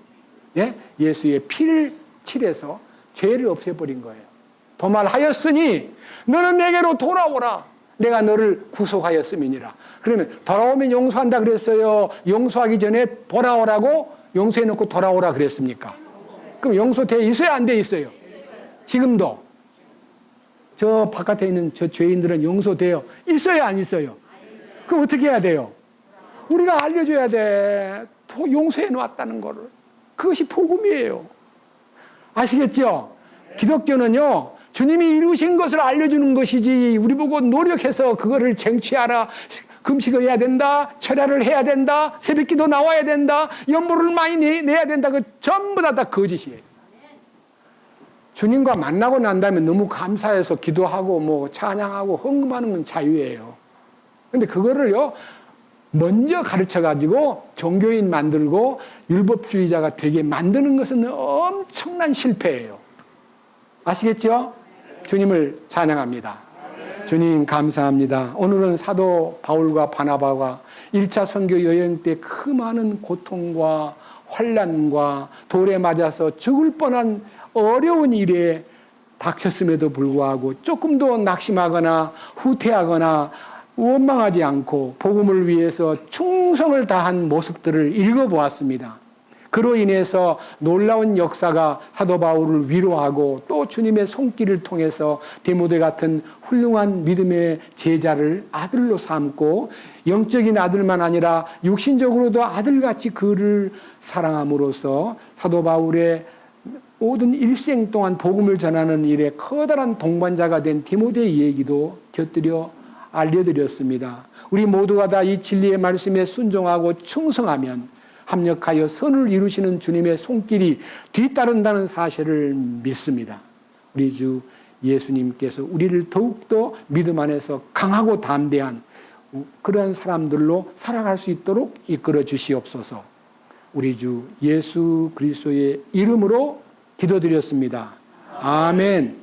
예? 예수의 피를 칠해서 죄를 없애버린 거예요. 도말하였으니 너는 내게로 돌아오라. 내가 너를 구속하였음이니라. 그러면 돌아오면 용서한다 그랬어요? 용서하기 전에 돌아오라고 용서해놓고 돌아오라 그랬습니까? 그럼 용서돼 있어요? 안 돼 있어요? 지금도 저 바깥에 있는 저 죄인들은 용서돼요? 있어요? 안 있어요? 그럼 어떻게 해야 돼요? 우리가 알려줘야 돼. 또 용서해 놓았다는 거를. 그것이 복음이에요. 아시겠죠? 기독교는요, 주님이 이루신 것을 알려주는 것이지, 우리 보고 노력해서 그거를 쟁취하라, 금식을 해야 된다, 철야를 해야 된다, 새벽기도 나와야 된다, 연보를 많이 내야 된다, 그 전부 다 거짓이에요. 주님과 만나고 난 다음에 너무 감사해서 기도하고 뭐 찬양하고 헌금하는 건 자유예요. 근데 그거를요, 먼저 가르쳐가지고 종교인 만들고 율법주의자가 되게 만드는 것은 엄청난 실패예요. 아시겠죠? 주님을 찬양합니다. 주님 감사합니다. 오늘은 사도 바울과 바나바가 1차 선교 여행 때 그 많은 고통과 환난과 돌에 맞아서 죽을 뻔한 어려운 일에 닥쳤음에도 불구하고 조금도 낙심하거나 후퇴하거나 원망하지 않고 복음을 위해서 충성을 다한 모습들을 읽어보았습니다. 그로 인해서 놀라운 역사가 사도 바울을 위로하고 또 주님의 손길을 통해서 디모데 같은 훌륭한 믿음의 제자를 아들로 삼고 영적인 아들만 아니라 육신적으로도 아들같이 그를 사랑함으로써 사도 바울의 모든 일생 동안 복음을 전하는 일에 커다란 동반자가 된 디모데의 얘기도 곁들여 알려드렸습니다. 우리 모두가 다 이 진리의 말씀에 순종하고 충성하면 합력하여 선을 이루시는 주님의 손길이 뒤따른다는 사실을 믿습니다. 우리 주 예수님께서 우리를 더욱더 믿음 안에서 강하고 담대한 그런 사람들로 살아갈 수 있도록 이끌어 주시옵소서. 우리 주 예수 그리스도의 이름으로 기도드렸습니다. 아멘.